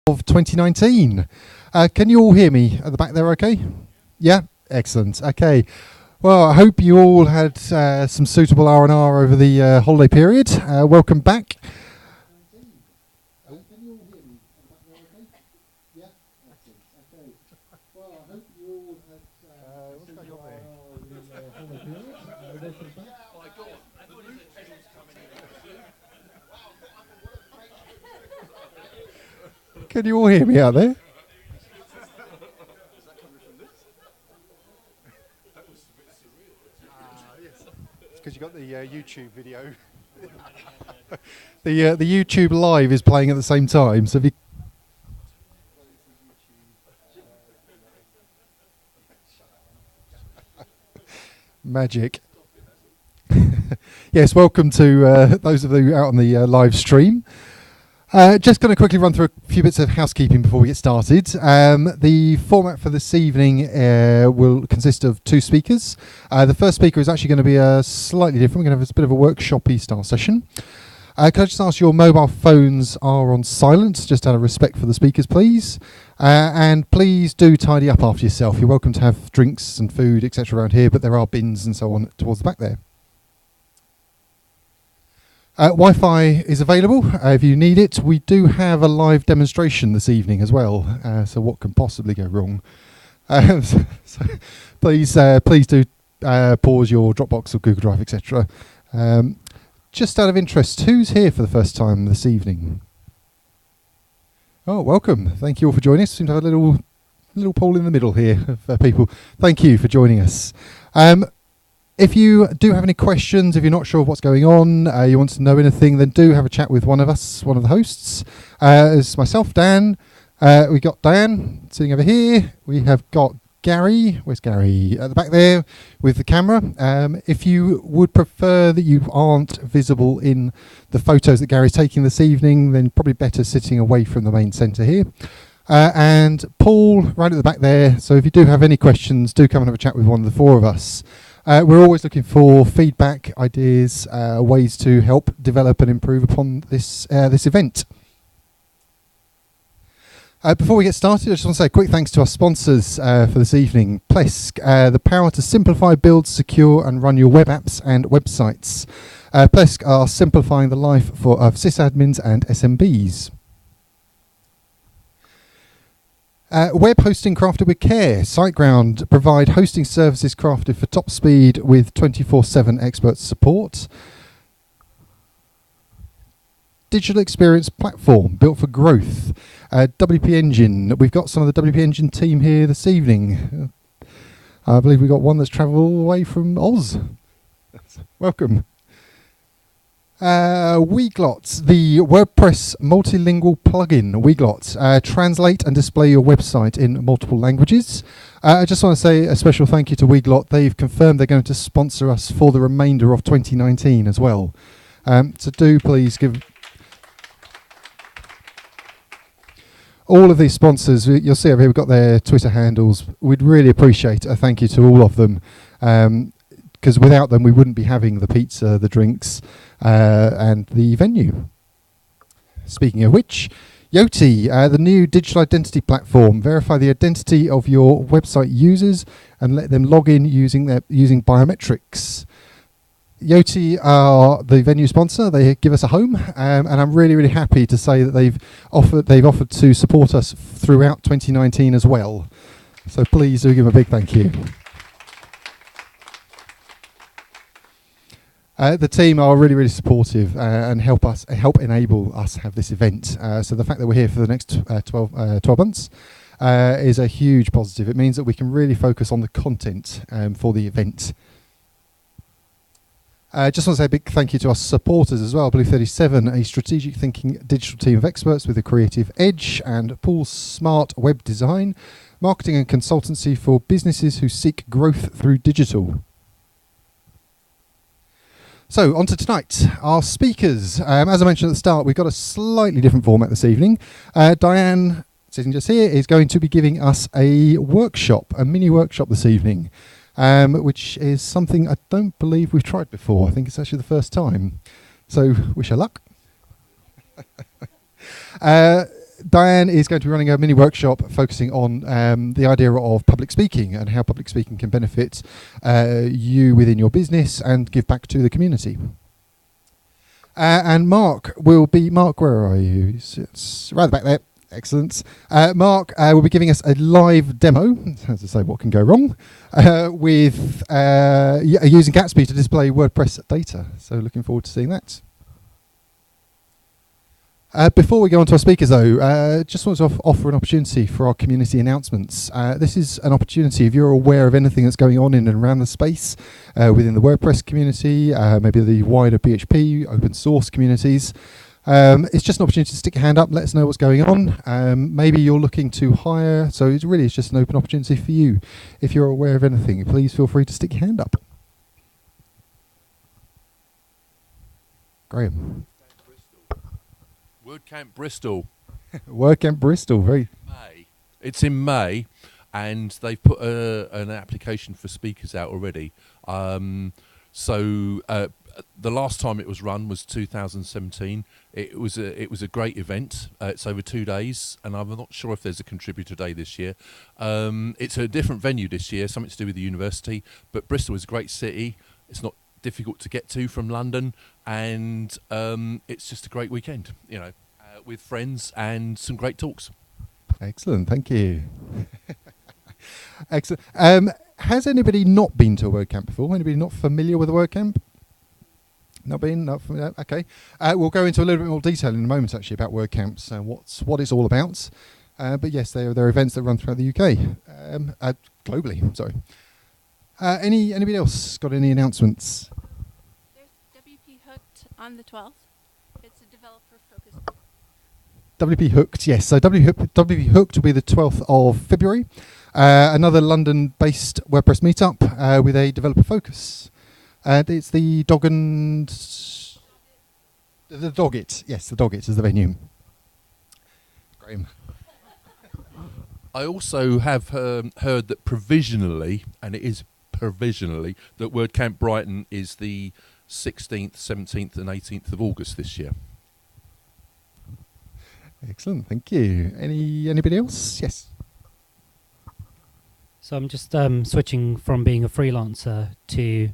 of 2019. Can you all hear me at the back there okay? Yeah? Excellent. Okay. Well, I hope you all had some suitable R&R over the holiday period. Welcome back. Can you all hear me out there? Because you got the YouTube video. the YouTube live is playing at the same time. So if you magic. Yes, welcome to those of you out on the live stream. Just going to quickly run through a few bits of housekeeping before we get started. The format for this evening will consist of two speakers. The first speaker is actually going to be slightly different. We're going to have a bit of a workshop-y style session. Can I just ask your mobile phones are on silent, just out of respect for the speakers, please. And please do tidy up after yourself. You're welcome to have drinks and food, etc. around here, but there are bins and so on towards the back there. Wi-Fi is available if you need it. We do have a live demonstration this evening as well, so what can possibly go wrong? So please do pause your Dropbox or Google Drive, etc. Just out of interest, who's here for the first time this evening? Oh, welcome. Thank you all for joining us. Seem to have a little poll in the middle here of people. Thank you for joining us. If you do have any questions, if you're not sure what's going on, you want to know anything, then do have a chat with one of us, one of the hosts. It's myself, Dan. We've got Diane sitting over here. We have got Gary. Where's Gary? At the back there with the camera. If you would prefer that you aren't visible in the photos that Gary's taking this evening, then probably better sitting away from the main centre here. And Paul, right at the back there. So if you do have any questions, do come and have a chat with one of the four of us. We're always looking for feedback, ideas, ways to help develop and improve upon this event. Before we get started, I just want to say a quick thanks to our sponsors for this evening. Plesk, the power to simplify, build, secure and run your web apps and websites. Plesk are simplifying the life of sysadmins and SMBs. Web hosting crafted with care. SiteGround provide hosting services crafted for top speed with 24/7 expert support. Digital experience platform built for growth. WP Engine. We've got some of the WP Engine team here this evening. I believe we've got one that's travelled all the way from Oz. Welcome. Weglot, the WordPress multilingual plugin. Weglot, translate and display your website in multiple languages. I just want to say a special thank you to Weglot. They've confirmed they're going to sponsor us for the remainder of 2019 as well. So do please give all of these sponsors. You'll see over here we've got their Twitter handles. We'd really appreciate a thank you to all of them. Because without them we wouldn't be having the pizza, the drinks and the venue. Speaking of which, Yoti, the new digital identity platform. Verify the identity of your website users and let them log in using biometrics. Yoti are the venue sponsor. They give us a home, and I'm really, really happy to say that they've offered to support us throughout 2019 as well. So please do give them a big thank you. The team are really, really supportive and help enable us have this event. So the fact that we're here for the next 12 months is a huge positive. It means that we can really focus on the content for the event. Just want to say a big thank you to our supporters as well. Blue 37, a strategic thinking digital team of experts with a creative edge, and Paul's Smart Web Design, marketing and consultancy for businesses who seek growth through digital. So, on to tonight. Our speakers. As I mentioned at the start, we've got a slightly different format this evening. Diane, sitting just here, is going to be giving us a workshop, a mini workshop this evening, which is something I don't believe we've tried before. I think it's actually the first time. So, wish her luck. Diane is going to be running a mini workshop focusing on the idea of public speaking and how public speaking can benefit you within your business and give back to the community. And Mark will be, Mark, where are you? It's right back there. Excellent. Mark will be giving us a live demo, as I say, what can go wrong, with using Gatsby to display WordPress data. So looking forward to seeing that. Before we go on to our speakers, though, just want to offer an opportunity for our community announcements. This is an opportunity, if you're aware of anything that's going on in and around the space within the WordPress community, maybe the wider PHP, open source communities, it's just an opportunity to stick your hand up, let us know what's going on. Maybe you're looking to hire, so it's really just an open opportunity for you. If you're aware of anything, please feel free to stick your hand up. Graham. WordCamp Bristol. WordCamp Bristol, very. May. It's in May, and they've put an application for speakers out already. The last time it was run was 2017. It was a great event. It's over 2 days, and I'm not sure if there's a contributor day this year. It's a different venue this year, something to do with the university. But Bristol is a great city. It's not difficult to get to from London, and it's just a great weekend, you know, with friends and some great talks. Excellent, thank you. Excellent. Has anybody not been to a WordCamp before? Anybody not familiar with a WordCamp? Not been? Not familiar? Okay. We'll go into a little bit more detail in a moment, actually, about WordCamps and what it's all about. But yes, they're events that run throughout the UK, globally. Sorry. Anybody else got any announcements? There's WP Hooked on the 12th. It's a developer-focused. WP Hooked, yes. So WP Hooked will be the 12th of February. Another London-based WordPress meetup with a developer focus. It's the Doggett. Yes, the Doggett is the venue. Graham. I also have heard that provisionally, and it is provisionally, that WordCamp Brighton is the 16th, 17th and 18th of August this year. Excellent, thank you. Anybody else? Yes. So I'm just switching from being a freelancer to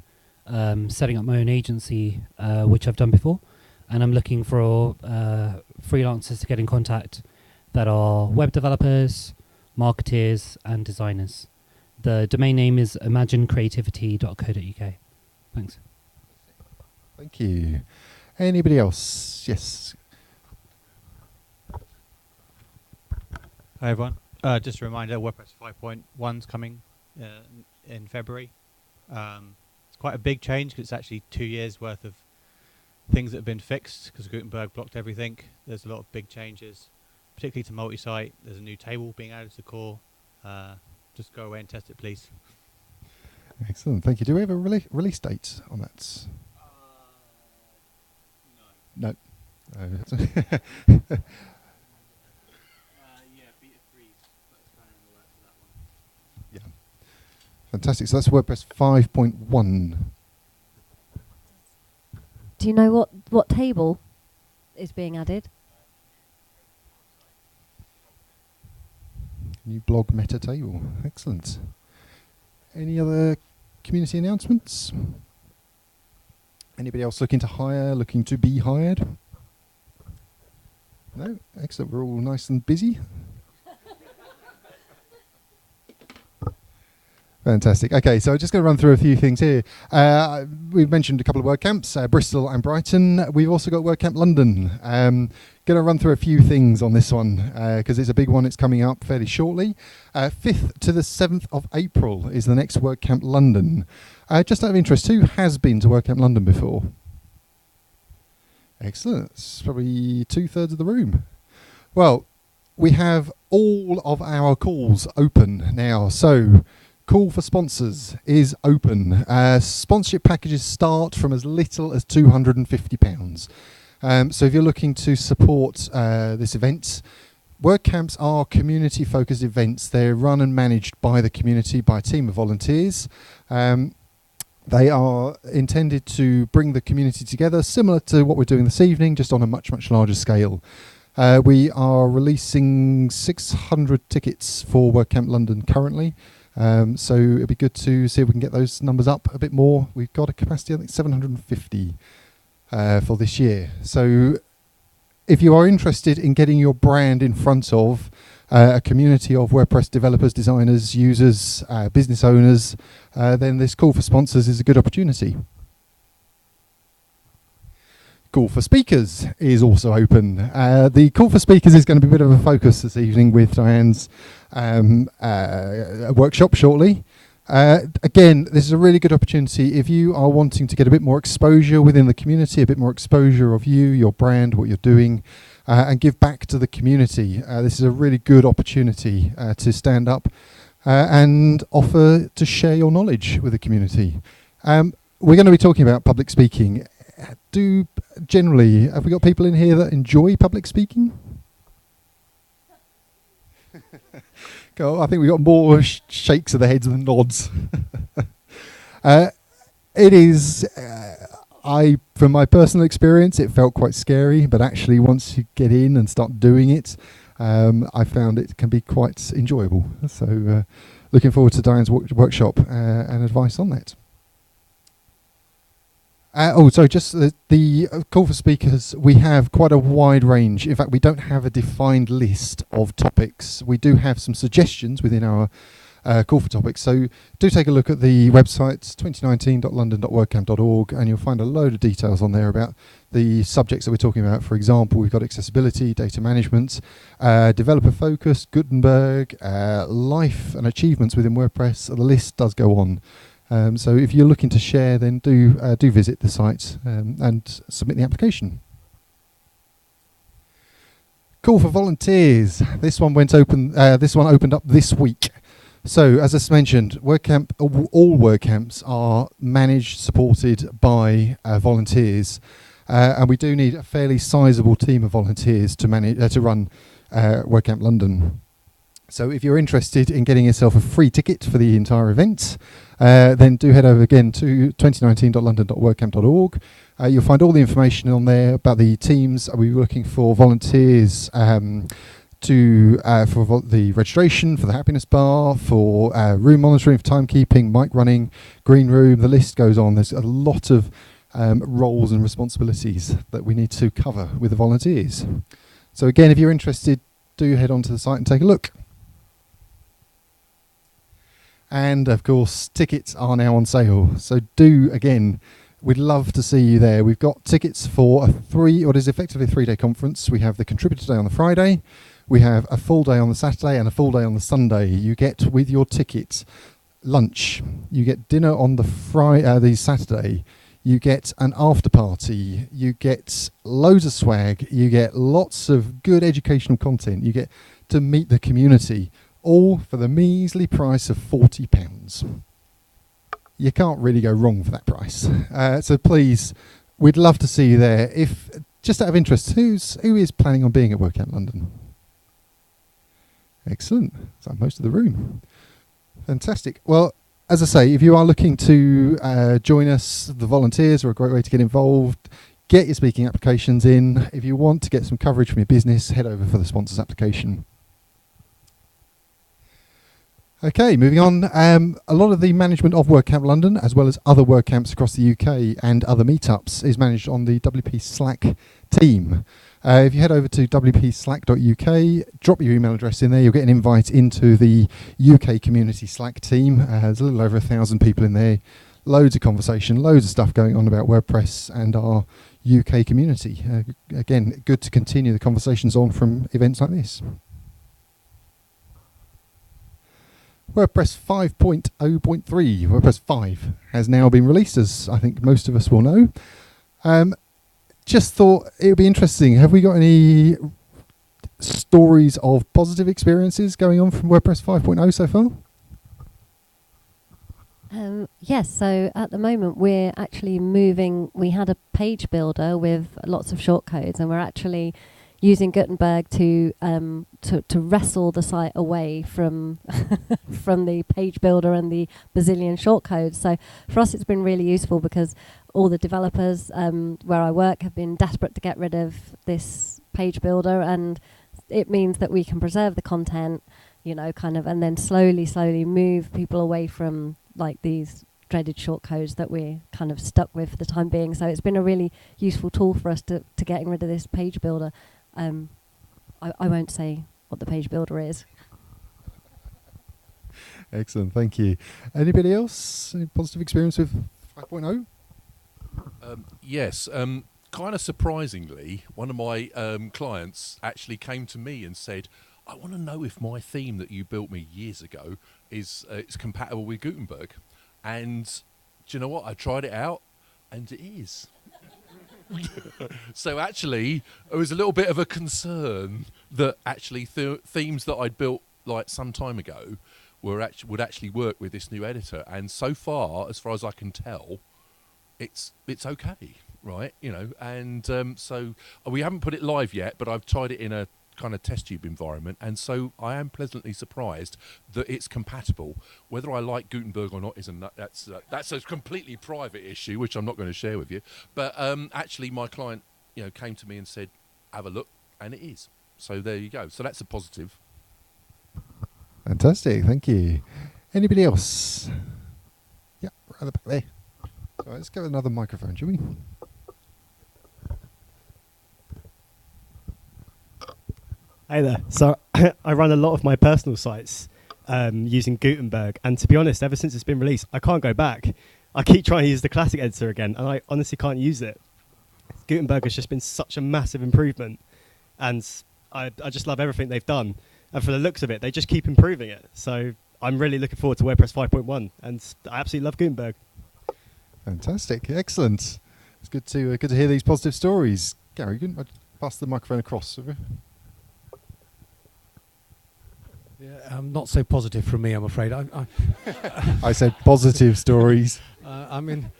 setting up my own agency, which I've done before, and I'm looking for freelancers to get in contact that are web developers, marketers and designers. The domain name is imaginecreativity.co.uk. Thanks. Thank you. Anybody else? Yes. Hi everyone. Just a reminder, WordPress 5.1 is coming in February. It's quite a big change because it's actually 2 years worth of things that have been fixed because Gutenberg blocked everything. There's a lot of big changes, particularly to multi-site. There's a new table being added to the core. Just go away and test it, please. Excellent, thank you. Do we have a release date on that? No. No. Beta 3 Yeah. Fantastic. So that's WordPress 5.1. Do you know what table is being added? New blog meta table. Excellent. Any other community announcements? Anybody else looking to hire, looking to be hired? No? Excellent. We're all nice and busy. Fantastic. Okay, so I'm just going to run through a few things here. We've mentioned a couple of WordCamps, Bristol and Brighton. We've also got WordCamp London. Going to run through a few things on this one because it's a big one. It's coming up fairly shortly. 5th to the 7th of April is the next WordCamp London. Just out of interest, who has been to WordCamp London before? Excellent. It's probably 2/3 of the room. Well, we have all of our calls open now. So call for sponsors is open. Sponsorship packages start from as little as £250. So if you're looking to support this event, WordCamps are community-focused events. They're run and managed by the community, by a team of volunteers. They are intended to bring the community together, similar to what we're doing this evening, just on a much, much larger scale. We are releasing 600 tickets for WordCamp London currently. So it'd be good to see if we can get those numbers up a bit more. We've got a capacity, I think, 750 for this year. So if you are interested in getting your brand in front of a community of WordPress developers, designers, users, business owners, then this call for sponsors is a good opportunity. Call for speakers is also open. The call for speakers is going to be a bit of a focus this evening with Diane's workshop shortly. Again, this is a really good opportunity if you are wanting to get a bit more exposure within the community, a bit more exposure of you, your brand, what you're doing, and give back to the community. This is a really good opportunity to stand up and offer to share your knowledge with the community. We're going to be talking about public speaking. Have we got people in here that enjoy public speaking? I think we got more shakes of the heads than nods. It is, from my personal experience, it felt quite scary, but actually once you get in and start doing it, I found it can be quite enjoyable. So looking forward to Diane's workshop and advice on that. Just the call for speakers, we have quite a wide range. In fact, we don't have a defined list of topics. We do have some suggestions within our call for topics. So do take a look at the website, 2019.london.wordcamp.org, and you'll find a load of details on there about the subjects that we're talking about. For example, we've got accessibility, data management, developer focus, Gutenberg, life and achievements within WordPress. The list does go on. So if you're looking to share, then do visit the site and submit the application. Call for volunteers. This one opened up this week. So as I mentioned, WordCamp, all WordCamps are managed, supported by volunteers, and we do need a fairly sizable team of volunteers to run WordCamp London. So if you're interested in getting yourself a free ticket for the entire event, then do head over again to 2019.london.wordcamp.org. You'll find all the information on there about the teams. We're looking for volunteers for the registration, for the happiness bar, for room monitoring, for timekeeping, mic running, green room. The list goes on. There's a lot of roles and responsibilities that we need to cover with the volunteers. So again, if you're interested, do head onto the site and take a look. And of course, tickets are now on sale. So we'd love to see you there. We've got tickets for what is effectively a 3-day conference. We have the contributor day on the Friday. We have a full day on the Saturday and a full day on the Sunday. You get with your ticket lunch. You get dinner on the Saturday. You get an after party. You get loads of swag. You get lots of good educational content. You get to meet the community. All for the measly price of £40. You can't really go wrong for that price. So please, we'd love to see you there. If just out of interest, who is planning on being at WordCamp London? Excellent. So most of the room. Fantastic. Well, as I say, if you are looking to join us, the volunteers are a great way to get involved. Get your speaking applications in. If you want to get some coverage from your business, head over for the sponsors application. Okay, moving on. A lot of the management of WordCamp London, as well as other WordCamps across the UK and other meetups, is managed on the WP Slack team. If you head over to wpslack.uk, drop your email address in there, you'll get an invite into the UK community Slack team. There's a little over 1,000 people in there. Loads of conversation, loads of stuff going on about WordPress and our UK community. Again, good to continue the conversations on from events like this. WordPress 5.0.3, WordPress 5, has now been released, as I think most of us will know. Just thought it would be interesting. Have we got any stories of positive experiences going on from WordPress 5.0 so far? Yes, so at the moment we're actually moving. We had a page builder with lots of shortcodes, and we're actually using Gutenberg to wrestle the site away from from the page builder and the bazillion shortcodes. So for us, it's been really useful because all the developers where I work have been desperate to get rid of this page builder, and it means that we can preserve the content, you know, kind of, and then slowly move people away from like these dreaded shortcodes that we're kind of stuck with for the time being. So it's been a really useful tool for us to getting rid of this page builder. I won't say what the page builder is. Excellent, thank you. Anybody else? Any positive experience with 5.0? Yes. Kind of surprisingly, one of my clients actually came to me and said, I want to know if my theme that you built me years ago is compatible with Gutenberg. And do you know what? I tried it out, and it is. So actually, it was a little bit of a concern that actually themes that I'd built like some time ago would actually work with this new editor. And so far as I can tell, it's okay, right? You know, and so we haven't put it live yet, but I've tried it in a kind of test tube environment, and so I am pleasantly surprised that it's compatible. Whether I like Gutenberg or not that's a completely private issue, which I'm not going to share with you. But actually, my client, you know, came to me and said, "Have a look," and it is. So there you go. So that's a positive. Fantastic, thank you. Anybody else? Yeah, right at the back there. All right, let's get another microphone, shall we? Hey there. So I run a lot of my personal sites using Gutenberg, and to be honest, ever since it's been released, I can't go back. I keep trying to use the classic editor again, and I honestly can't use it. Gutenberg has just been such a massive improvement, and I just love everything they've done. And for the looks of it, they just keep improving it. So I'm really looking forward to WordPress 5.1, and I absolutely love Gutenberg. Fantastic, excellent. It's good to hear these positive stories. Gary, you can pass the microphone across. Yeah, not so positive from me, I'm afraid. I said positive stories. I mean,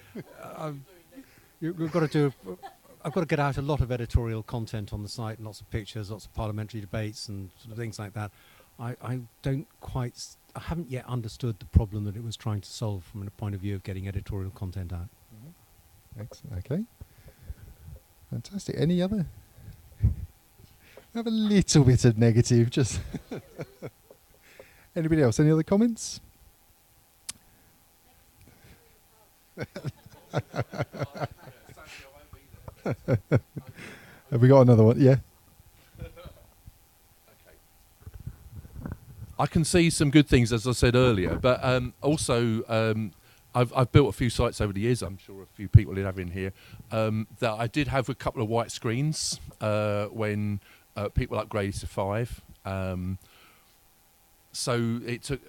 you've got to do. I've got to get out a lot of editorial content on the site, and lots of pictures, lots of parliamentary debates, and sort of things like that. I haven't yet understood the problem that it was trying to solve from a point of view of getting editorial content out. Excellent. Okay. Fantastic. Any other? I have a little bit of negative, just. Anybody else? Any other comments? Have we got another one? Yeah. I can see some good things, as I said earlier, but also I've built a few sites over the years. I'm sure a few people have in here that I did have a couple of white screens when people upgraded to 5. So it took,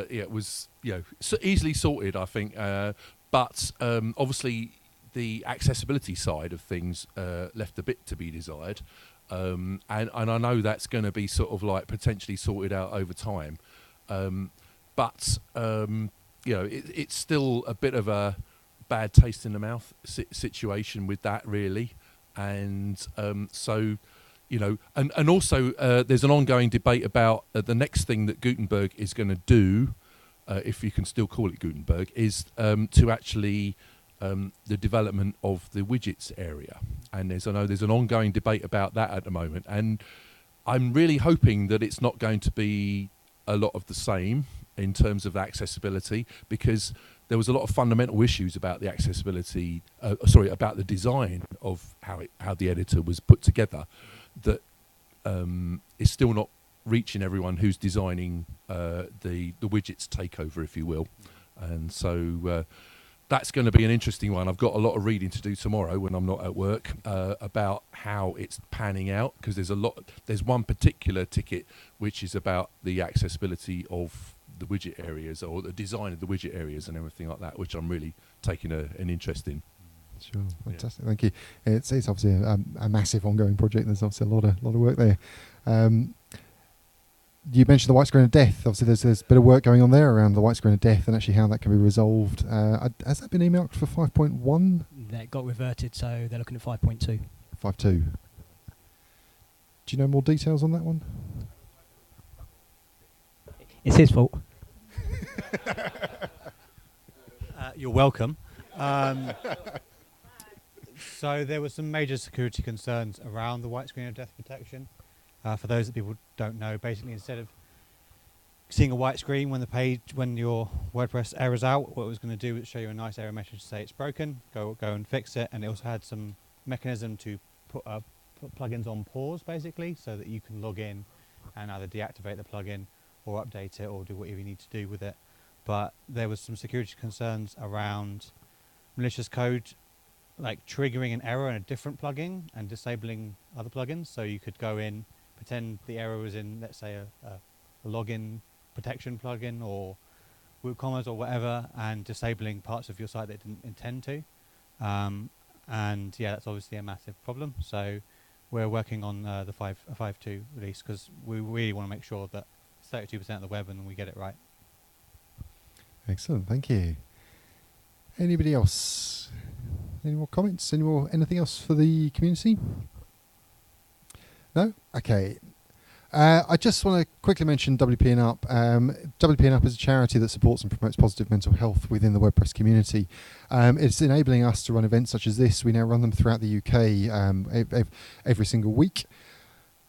it was, you know, so easily sorted, I think. But obviously, the accessibility side of things left a bit to be desired, and I know that's going to be sort of like potentially sorted out over time. But you know, it's still a bit of a bad taste in the mouth situation with that, really, and so. You know, and also there's an ongoing debate about the next thing that Gutenberg is going to do, if you can still call it Gutenberg, is to actually the development of the widgets area. And I know there's an ongoing debate about that at the moment. And I'm really hoping that it's not going to be a lot of the same in terms of accessibility, because there was a lot of fundamental issues about the accessibility, about the design of how the editor was put together, that is still not reaching everyone who's designing the widgets takeover, if you will. And so that's going to be an interesting one. I've got a lot of reading to do tomorrow when I'm not at work about how it's panning out, because there's one particular ticket which is about the accessibility of the widget areas, or the design of the widget areas and everything like that, which I'm really taking an interest in. Sure, fantastic. Yeah. Thank you. It's obviously a massive ongoing project. There's obviously a lot of work there. You mentioned the white screen of death. Obviously, there's a bit of work going on there around the white screen of death and actually how that can be resolved. Has that been emailed for 5.1? That got reverted, so they're looking at 5.2. 5.2. Do you know more details on that one? It's his fault. You're welcome. So there were some major security concerns around the white screen of death protection. For those that people don't know, basically instead of seeing a white screen when your WordPress errors out, what it was going to do was show you a nice error message to say it's broken, go and fix it, and it also had some mechanism to put plugins on pause basically, so that you can log in and either deactivate the plugin or update it or do whatever you need to do with it. But there was some security concerns around malicious code, like triggering an error in a different plugin and disabling other plugins. So you could go in, pretend the error was in, let's say, a login protection plugin or WooCommerce or whatever, and disabling parts of your site that didn't intend to. And yeah, that's obviously a massive problem. So we're working on the 5.2 release because we really want to make sure that 32% of the web and we get it right. Excellent, thank you. Anybody else? Any more comments? Anything else for the community? No? Okay. I just want to quickly mention WP&Up. WP&Up is a charity that supports and promotes positive mental health within the WordPress community. It's enabling us to run events such as this. We now run them throughout the UK every single week.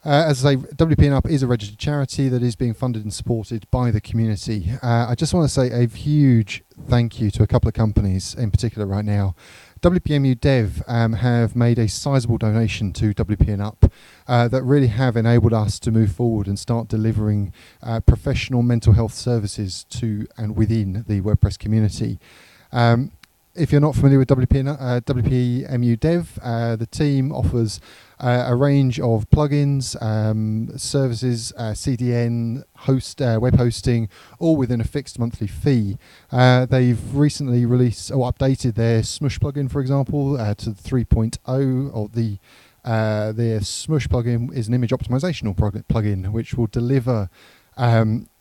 As I say, WP&Up is a registered charity that is being funded and supported by the community. I just want to say a huge thank you to a couple of companies in particular right now. WPMU Dev have made a sizable donation to WP&Up that really have enabled us to move forward and start delivering professional mental health services to and within the WordPress community. If you're not familiar with WPMU Dev, the team offers a range of plugins, services, CDN, web hosting, all within a fixed monthly fee. They've recently released or updated their Smush plugin, for example, to 3.0, or their Smush plugin is an image optimization plugin, which will deliver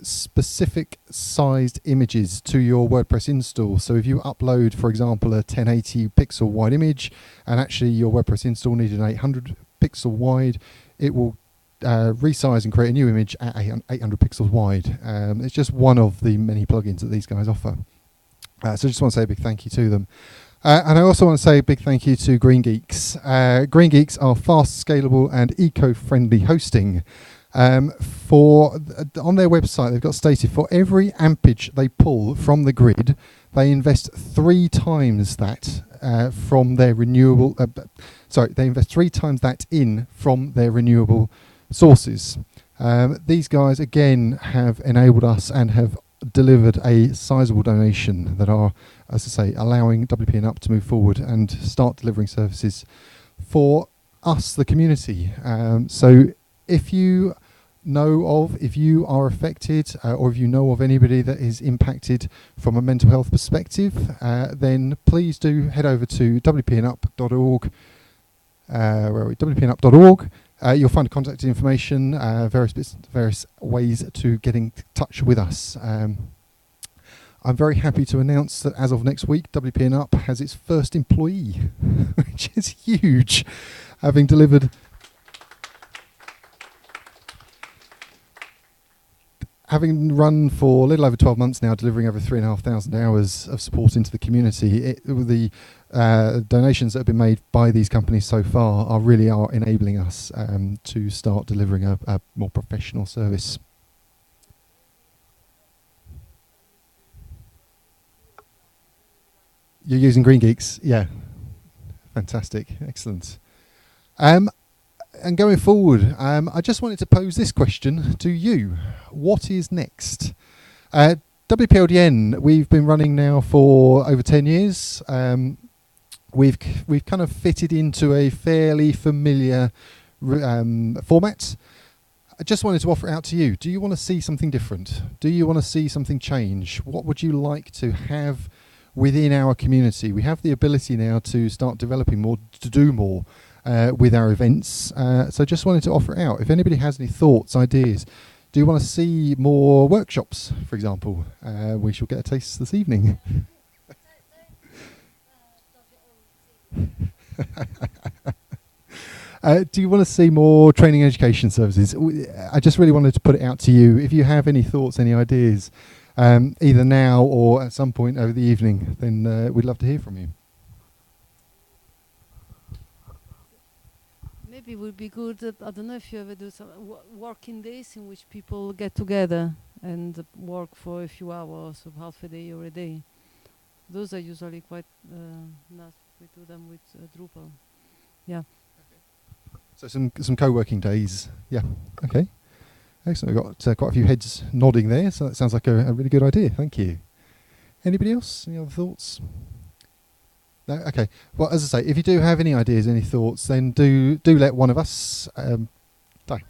specific sized images to your WordPress install. So if you upload, for example, a 1080 pixel wide image and actually your WordPress install needed an 800 pixel wide, it will resize and create a new image at 800 pixels wide. It's just one of the many plugins that these guys offer. So I just want to say a big thank you to them. And I also want to say a big thank you to Green Geeks. Green Geeks are fast, scalable and eco-friendly hosting. On their website, they've got stated for every ampage they pull from the grid, they invest 3 times that from their renewable. They invest 3 times that in from their renewable sources. These guys again have enabled us and have delivered a sizable donation that are, as I say, allowing WP&Up to move forward and start delivering services for us, the community. So if you are affected or if you know of anybody that is impacted from a mental health perspective, then please do head over to wpnup.org. wpnup.org. You'll find contact information, various ways to get in touch with us. I'm very happy to announce that as of next week, WP&Up has its first employee, which is huge, having delivered. Having run for a little over 12 months now, delivering over 3,500 hours of support into the community, the donations that have been made by these companies so far are enabling us to start delivering a more professional service. You're using Green Geeks? Yeah. Fantastic. Excellent. And going forward, I just wanted to pose this question to you. What is next? WPLDN, we've been running now for over 10 years. We've kind of fitted into a fairly familiar format. I just wanted to offer it out to you. Do you want to see something different? Do you want to see something change? What would you like to have within our community? We have the ability now to start developing more, to do more with our events. So just wanted to offer it out. If anybody has any thoughts, ideas, do you want to see more workshops, for example? We shall get a taste this evening. Do you want to see more training and education services? I just really wanted to put it out to you. If you have any thoughts, any ideas, either now or at some point over the evening, then we'd love to hear from you. maybe it would be good. I don't know if you ever do some working days in which people get together and work for a few hours, or half a day or a day. Those are usually quite nice. We do them with Drupal. Yeah. So some co-working days. Yeah. Okay. Excellent. We've got quite a few heads nodding there, so that sounds like a really good idea. Thank you. Anybody else? Any other thoughts? No? Okay. Well, as I say, if you do have any ideas, any thoughts, then do let one of us. Di.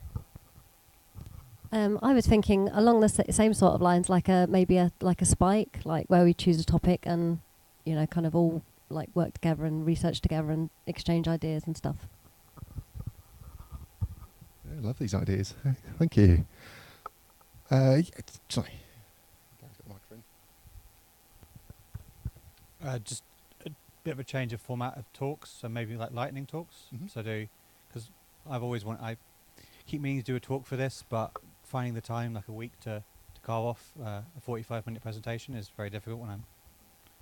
I was thinking along the same sort of lines, like maybe a spike, like where we choose a topic and kind of all like work together and research together and exchange ideas and stuff. I love these ideas. Thank you. Sorry. Just a bit of a change of format of talks, so maybe like lightning talks. So because I keep meaning to do a talk for this, but finding the time, like a week to carve off a 45-minute presentation is very difficult when I'm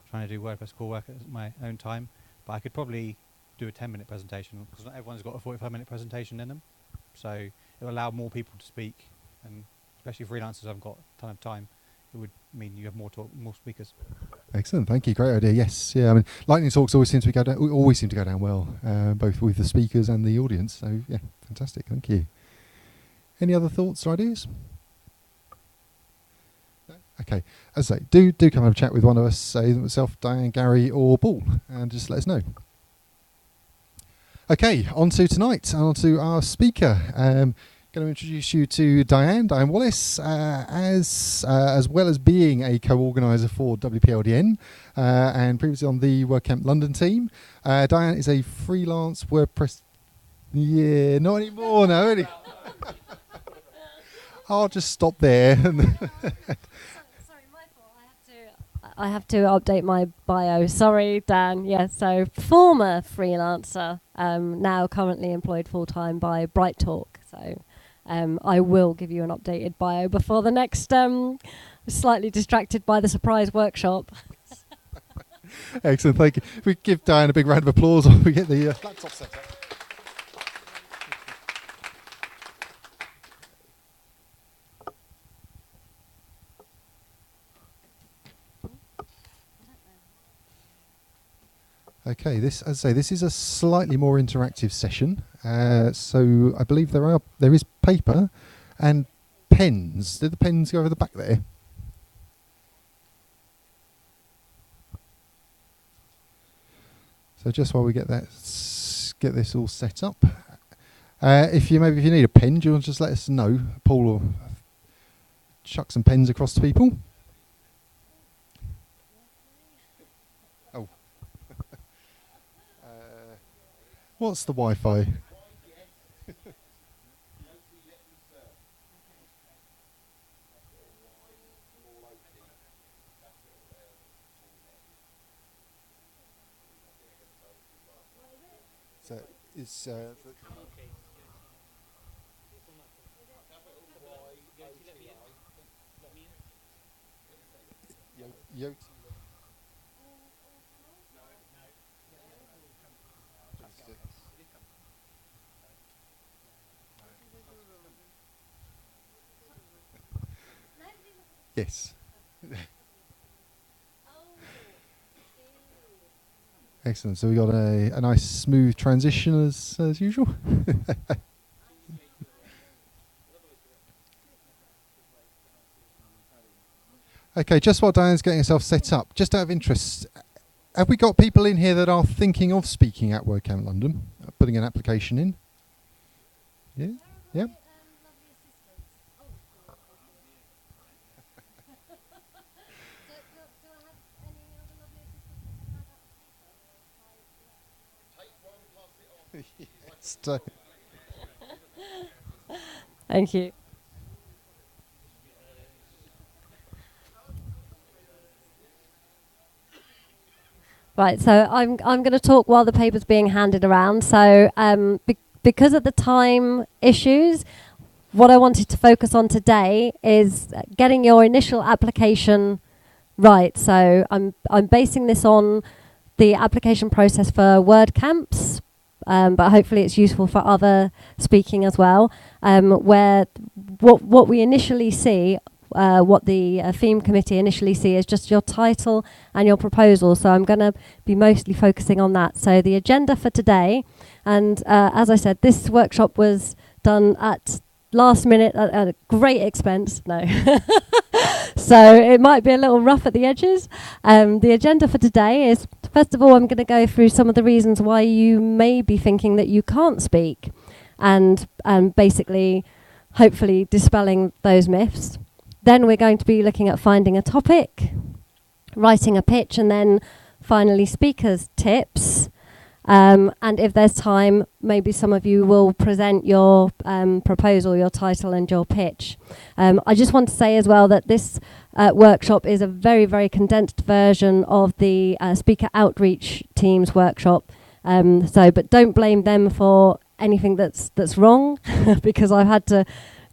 trying to do WordPress core work at my own time. But I could probably do a 10-minute presentation, because not everyone's got a 45-minute presentation in them. So it'll allow more people to speak, and especially freelancers haven't got a ton of time. It would mean you have more speakers. Excellent, thank you. Great idea. Yes, yeah. I mean, lightning talks always seem to go down well, both with the speakers and the audience. So yeah, fantastic. Thank you. Any other thoughts or ideas? No? Okay. As I say, do come and have a chat with one of us, say myself, Diane, Gary, or Paul, and just let us know. Okay, on to tonight, on to our speaker. Going to introduce you to Diane Wallace, as well as being a co-organiser for WPLDN and previously on the WordCamp London team. Diane is a freelance WordPress. Yeah, not anymore. No, I'll just stop there. Sorry, my fault. I have to update my bio. Sorry, Dan. Yeah, so former freelancer, now currently employed full-time by BrightTalk. So. I will give you an updated bio before the next. Slightly distracted by the surprise workshop. Excellent, thank you. If we give Diane a big round of applause while we get the laptop set up. Okay, as I say, this is a slightly more interactive session. So I believe there is paper and pens. Did the pens go over the back there? So just while we get this all set up, if you need a pen, do you want to just let us know? Paul will chuck some pens across to people. Oh. What's the Wi-Fi? So it's yes. Excellent. So we got a nice smooth transition as usual. Okay, just while Diane's getting herself set up, just out of interest, have we got people in here that are thinking of speaking at WordCamp London, putting an application in? Yeah? Yeah? Yes. Thank you. Right, so I'm going to talk while the paper's being handed around. So because of the time issues, what I wanted to focus on today is getting your initial application right. So I'm basing this on the application process for WordCamps, but hopefully it's useful for other speaking as well, where what we initially see, what the theme committee initially see is just your title and your proposal. So I'm going to be mostly focusing on that. So the agenda for today, and as I said, this workshop was done at last minute at a great expense. No. So it might be a little rough at the edges. The agenda for today is, first of all, I'm going to go through some of the reasons why you may be thinking that you can't speak, and basically, hopefully, dispelling those myths. Then we're going to be looking at finding a topic, writing a pitch, and then finally speakers' tips. And if there's time, maybe some of you will present your proposal, your title and your pitch. I just want to say as well that this workshop is a very, very condensed version of the speaker outreach team's workshop. But don't blame them for anything that's wrong, because I've had to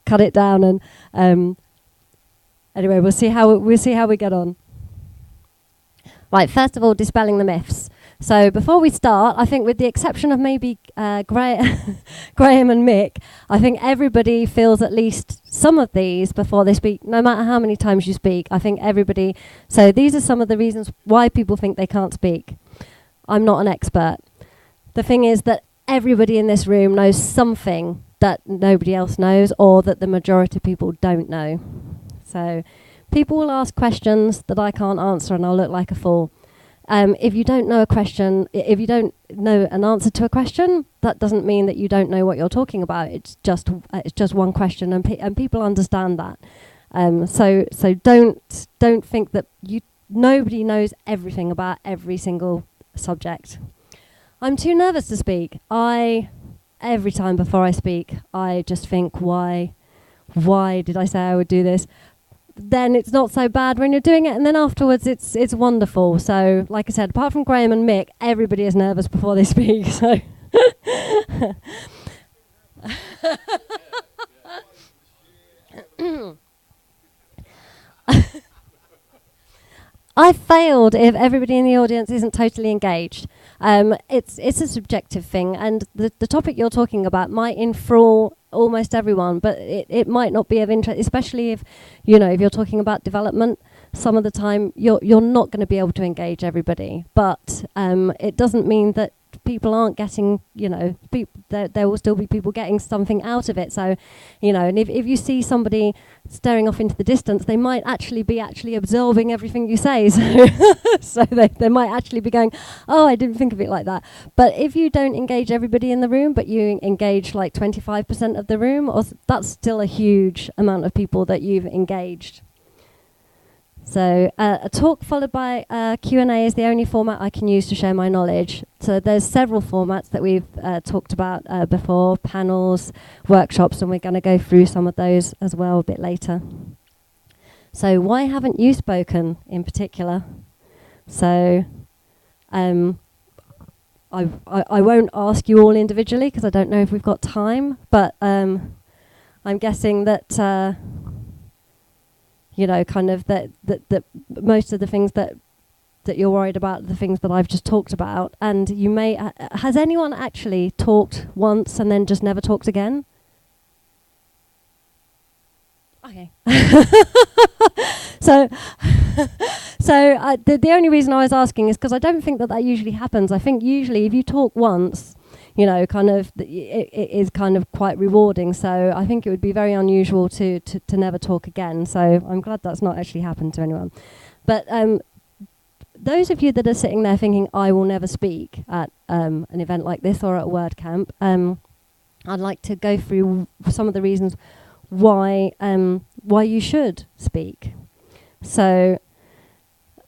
cut it down. And anyway, we'll see how we get on. Right, first of all, dispelling the myths. So before we start, I think with the exception of maybe Graham and Mick, I think everybody feels at least some of these before they speak, no matter how many times you speak. I think everybody... So these are some of the reasons why people think they can't speak. I'm not an expert. The thing is that everybody in this room knows something that nobody else knows, or that the majority of people don't know. So people will ask questions that I can't answer and I'll look like a fool. If you don't know a question, if you don't know an answer to a question, that doesn't mean that you don't know what you're talking about. It's just one question, and people understand that. So don't think that nobody knows everything about every single subject. I'm too nervous to speak. Every time before I speak, I just think, why did I say I would do this? Then it's not so bad when you're doing it, and then afterwards it's wonderful. So, like I said, apart from Graham and Mick, everybody is nervous before they speak. So, I failed if everybody in the audience isn't totally engaged. It's a subjective thing, and the topic you're talking about might enthrall almost everyone, but it might not be of interest, especially if you're talking about development. Some of the time you're not going to be able to engage everybody, but it doesn't mean that people aren't getting, there will still be people getting something out of it. So, and if you see somebody staring off into the distance, they might actually be absorbing everything you say. So they might actually be going, oh, I didn't think of it like that. But if you don't engage everybody in the room, but you engage like 25% of the room, that's still a huge amount of people that you've engaged. So a talk followed by Q&A is the only format I can use to share my knowledge. So there's several formats that we've talked about before, panels, workshops, and we're going to go through some of those as well a bit later. So why haven't you spoken in particular? So I won't ask you all individually because I don't know if we've got time, but I'm guessing that... kind of that most of the things that you're worried about are the things that I've just talked about. And you may... has anyone actually talked once and then just never talked again? Okay. So the only reason I was asking is because I don't think that usually happens. I think usually if you talk once... it is kind of quite rewarding. So I think it would be very unusual to never talk again. So I'm glad that's not actually happened to anyone. But those of you that are sitting there thinking, I will never speak at an event like this or at WordCamp, I'd like to go through some of the reasons why you should speak. So,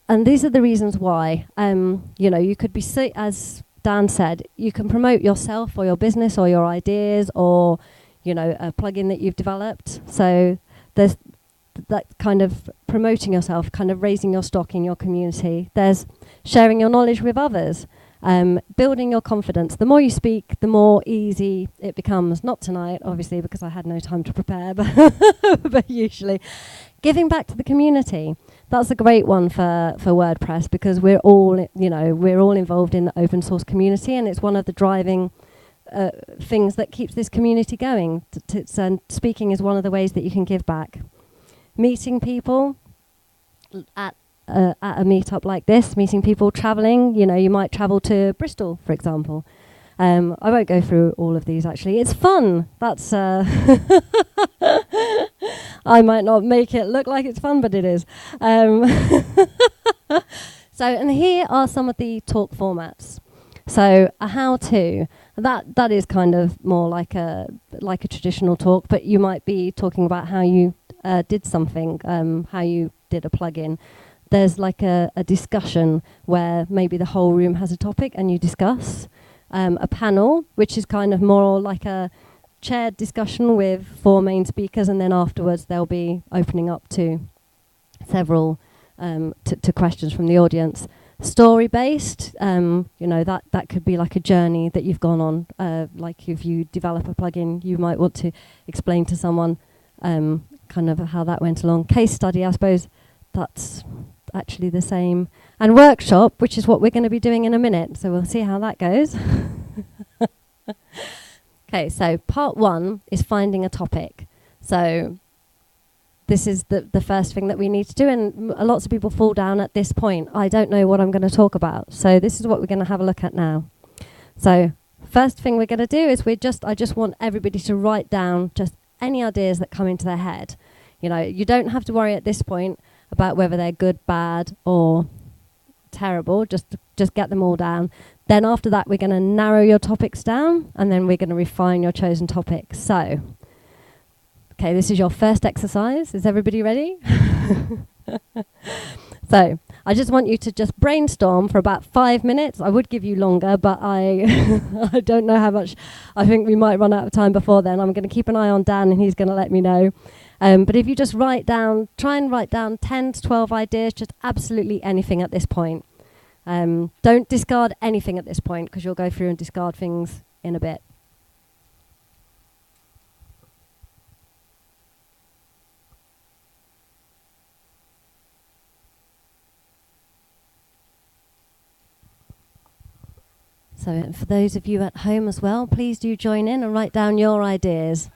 and these are the reasons why. You could be as Dan said, you can promote yourself or your business or your ideas or, a plugin that you've developed. So there's that kind of promoting yourself, kind of raising your stock in your community. There's sharing your knowledge with others, building your confidence. The more you speak, the more easy it becomes. Not tonight, obviously, because I had no time to prepare, but usually. Giving back to the community. That's a great one for WordPress because we're all involved in the open source community, and it's one of the driving things that keeps this community going. And speaking is one of the ways that you can give back. Meeting people at a meetup like this, meeting people travelling. You know, you might travel to Bristol, for example. I won't go through all of these, actually. It's fun. That's I might not make it look like it's fun, but it is. So, and here are some of the talk formats. So, a how-to, that is kind of more like a traditional talk, but you might be talking about how you did something, how you did a plugin. There's like a discussion where maybe the whole room has a topic and you discuss. A panel, which is kind of more like a chaired discussion with 4 main speakers, and then afterwards they'll be opening up to several to questions from the audience. Story-based, you know, that could be like a journey that you've gone on. Like if you develop a plugin, you might want to explain to someone kind of how that went along. Case study, I suppose, that's actually the same. And workshop, which is what we're going to be doing in a minute, so we'll see how that goes. Okay, so part 1 is finding a topic. So this is the first thing that we need to do, and lots of people fall down at this point. I don't know what I'm going to talk about. So this is what we're going to have a look at now. So first thing we're going to do is I just want everybody to write down just any ideas that come into their head. You know, you don't have to worry at this point about whether they're good, bad, or terrible. Just get them all down. Then after that, we're going to narrow your topics down, and then we're going to refine your chosen topic. So, okay, this is your first exercise. Is everybody ready? So, I just want you to just brainstorm for about 5 minutes. I would give you longer, but I I don't know how much. I think we might run out of time before then. I'm going to keep an eye on Dan, and he's going to let me know. But if you just try and write down 10 to 12 ideas, just absolutely anything at this point. Don't discard anything at this point, because you'll go through and discard things in a bit. So for those of you at home as well, please do join in and write down your ideas.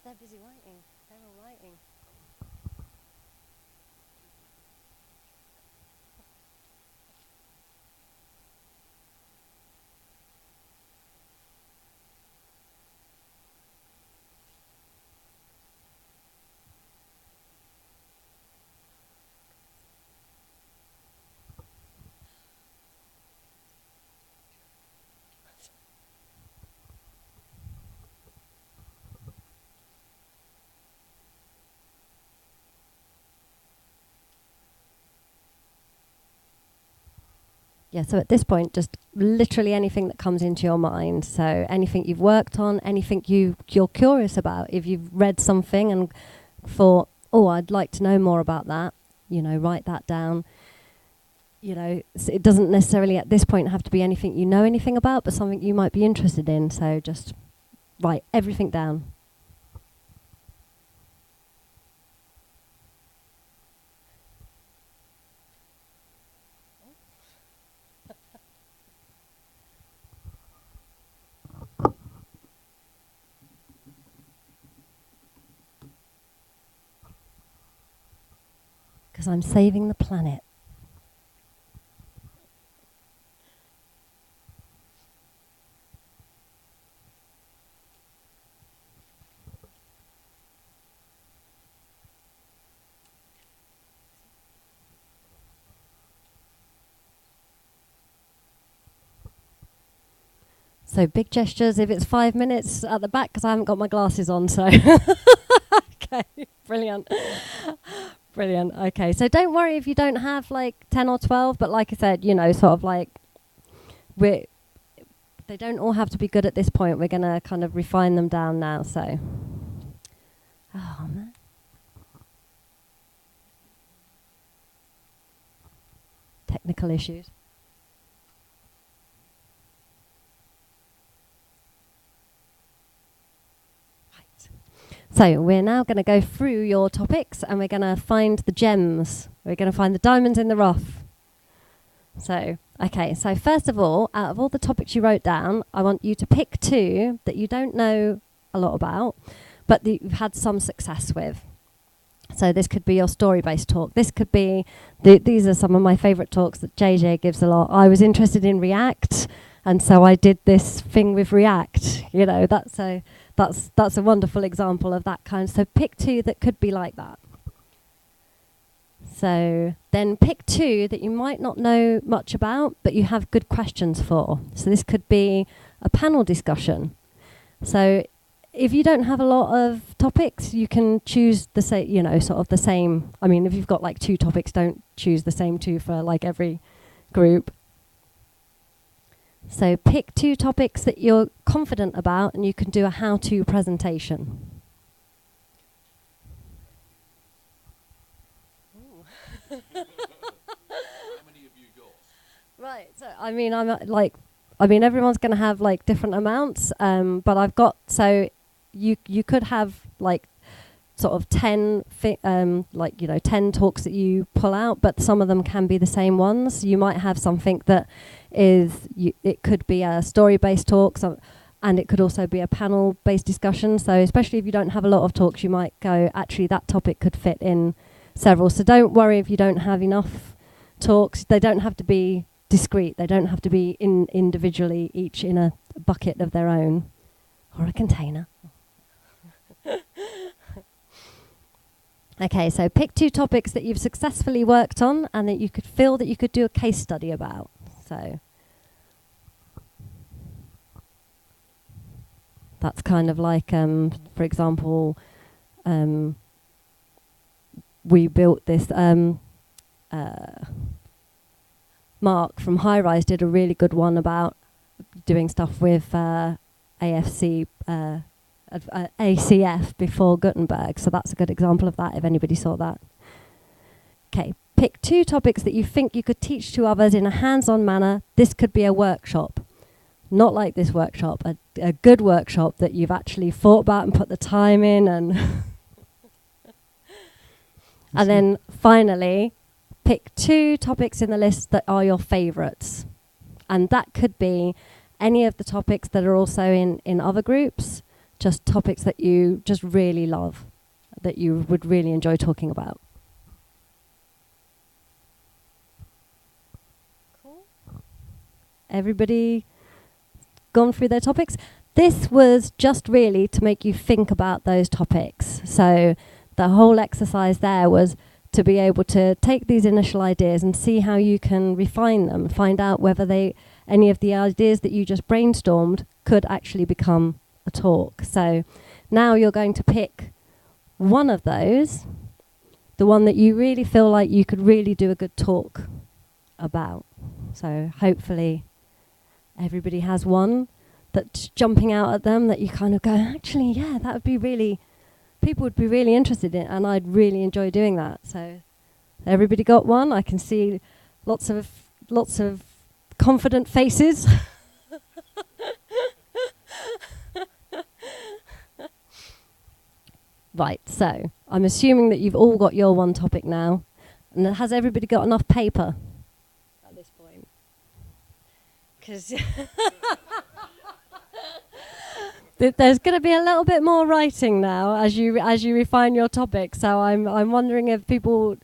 They're busy writing. They're all writing. Yeah, so at this point, just literally anything that comes into your mind. So anything you've worked on, anything you're curious about. If you've read something and thought, oh, I'd like to know more about that, you know, write that down. You know, it doesn't necessarily at this point have to be anything you know anything about, but something you might be interested in. So just write everything down. Because I'm saving the planet. So big gestures if it's 5 minutes at the back, because I haven't got my glasses on, so. Okay, brilliant. Brilliant. Okay, so don't worry if you don't have like 10 or 12, but like I said, you know, sort of like They don't all have to be good at this point. We're going to kind of refine them down now. So, oh man. Technical issues. Right. So we're now going to go through your topics and we're going to find the gems. We're going to find the diamonds in the rough. So, okay, so first of all, out of all the topics you wrote down, I want you to pick 2 that you don't know a lot about, but that you've had some success with. So this could be your story-based talk. This could be, these are some of my favourite talks that JJ gives a lot. I was interested in React, and so I did this thing with React. You know, that's a wonderful example of that kind. So pick 2 that could be like that. So then pick 2 that you might not know much about, but you have good questions for. So this could be a panel discussion. So if you don't have a lot of topics, you can choose the same, you know, sort of the same. I mean, if you've got like 2 topics, don't choose the same 2 for like every group. So pick 2 topics that you're confident about and you can do a how-to presentation. How many have you got? Right, so I mean, everyone's going to have like different amounts, but I've got, so you could have like sort of 10 like, you know, 10 talks that you pull out, but some of them can be the same ones. You might have something that is, it could be a story-based talk, and it could also be a panel-based discussion. So especially if you don't have a lot of talks, you might go, actually that topic could fit in several. So don't worry if you don't have enough talks. They don't have to be discrete. They don't have to be individually, each in a bucket of their own or a container. Okay, so pick 2 topics that you've successfully worked on and that you could feel that you could do a case study about. So that's kind of like, for example, we built this, Mark from High Rise did a really good one about doing stuff with AFC, ACF before Gutenberg. So that's a good example of that if anybody saw that. Okay, pick 2 topics that you think you could teach to others in a hands-on manner. This could be a workshop. Not like this workshop, a good workshop that you've actually thought about and put the time in and... And then finally, pick 2 topics in the list that are your favourites. And that could be any of the topics that are also in other groups, just topics that you just really love, that you would really enjoy talking about. Cool. Everybody gone through their topics? This was just really to make you think about those topics. So the whole exercise there was to be able to take these initial ideas and see how you can refine them, find out whether any of the ideas that you just brainstormed could actually become a talk. So now you're going to pick one of those, the one that you really feel like you could really do a good talk about. So hopefully everybody has one that's jumping out at them that you kind of go, actually, yeah, that would be really... people would be really interested in, and I'd really enjoy doing that. So everybody got one. I can see lots of confident faces. Right, so I'm assuming that you've all got your one topic now. And has everybody got enough paper at this point? 'Cause there's going to be a little bit more writing now as you refine your topic. So I'm wondering if people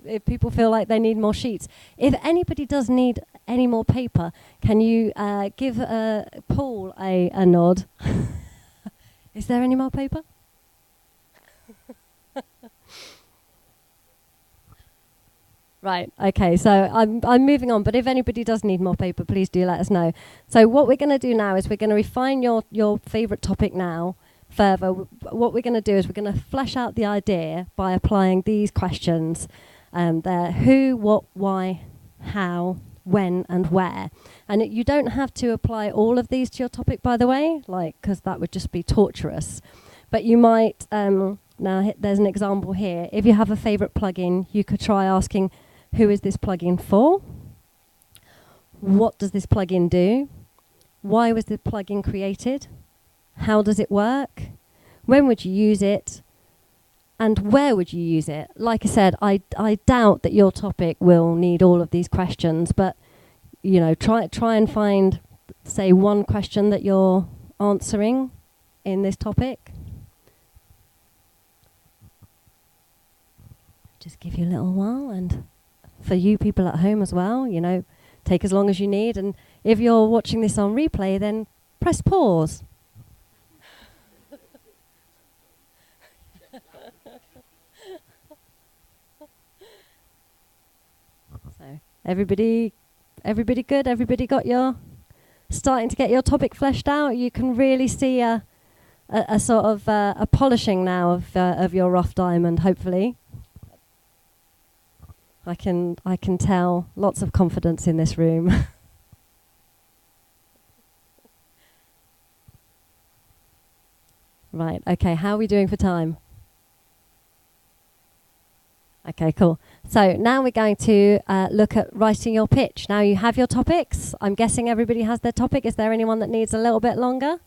feel like they need more sheets. If anybody does need any more paper, can you give Paul a nod? Is there any more paper? Right, okay, so I'm moving on, but if anybody does need more paper, please do let us know. So what we're going to do now is we're going to refine your favourite topic now further. What we're going to do is we're going to flesh out the idea by applying these questions. They're who, what, why, how, when and where. And you don't have to apply all of these to your topic, by the way, because that would just be torturous. But you might, there's an example here. If you have a favorite plugin, you could try asking, who is this plugin for? What does this plugin do? Why was the plugin created? How does it work? When would you use it? And where would you use it? Like I said, I doubt that your topic will need all of these questions, but try and find, say, one question that you're answering in this topic. Just give you a little while, and for you people at home as well, take as long as you need. And if you're watching this on replay, then press pause. So everybody good? Everybody starting to get your topic fleshed out? You can really see a sort of a polishing now of your rough diamond, hopefully. I can tell lots of confidence in this room. Right, okay, how are we doing for time? Okay, cool. So now we're going to look at writing your pitch. Now you have your topics. I'm guessing everybody has their topic. Is there anyone that needs a little bit longer?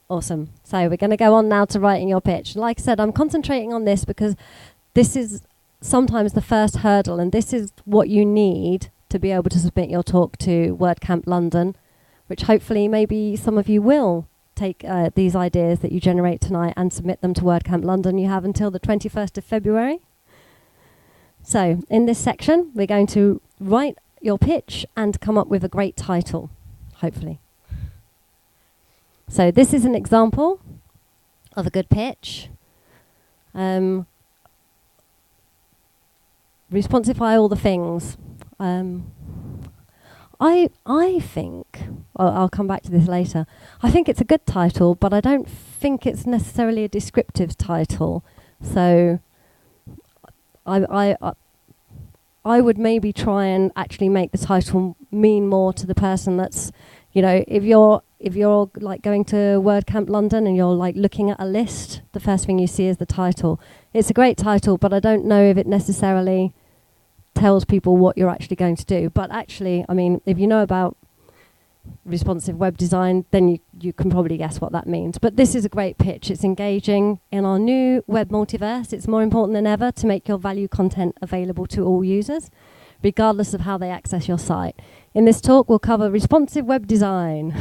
Awesome. So we're going to go on now to writing your pitch. Like I said, I'm concentrating on this because this is sometimes the first hurdle, and this is what you need to be able to submit your talk to WordCamp London, which hopefully maybe some of you will take these ideas that you generate tonight and submit them to WordCamp London. You have until the 21st of February. So in this section, we're going to write your pitch and come up with a great title, hopefully. So this is an example of a good pitch. Responsify all the things. I think, I'll come back to this later, I think it's a good title, but I don't think it's necessarily a descriptive title. So I would maybe try and actually make the title mean more to the person that's, if you're like going to WordCamp London and you're like looking at a list, the first thing you see is the title. It's a great title, but I don't know if it necessarily tells people what you're actually going to do. But actually, I mean, if you know about responsive web design, then you can probably guess what that means. But this is a great pitch. It's engaging. In our new web multiverse, it's more important than ever to make your value content available to all users, regardless of how they access your site. In this talk, we'll cover responsive web design.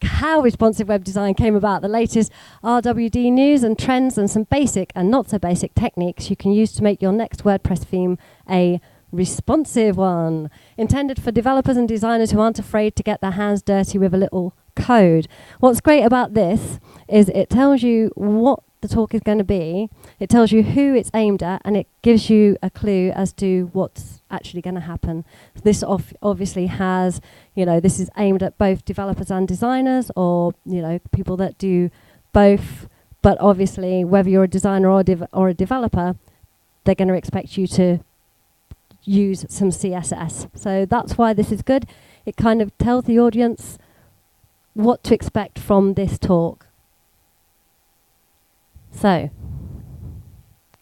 How responsive web design came about, the latest RWD news and trends, and some basic and not so basic techniques you can use to make your next WordPress theme a responsive one, intended for developers and designers who aren't afraid to get their hands dirty with a little code. What's great about this is it tells you what the talk is going to be, it tells you who it's aimed at, and it gives you a clue as to what's actually going to happen. This obviously has, this is aimed at both developers and designers, or, people that do both. But obviously, whether you're a designer or a developer, they're going to expect you to use some CSS. So that's why this is good. It kind of tells the audience what to expect from this talk. So,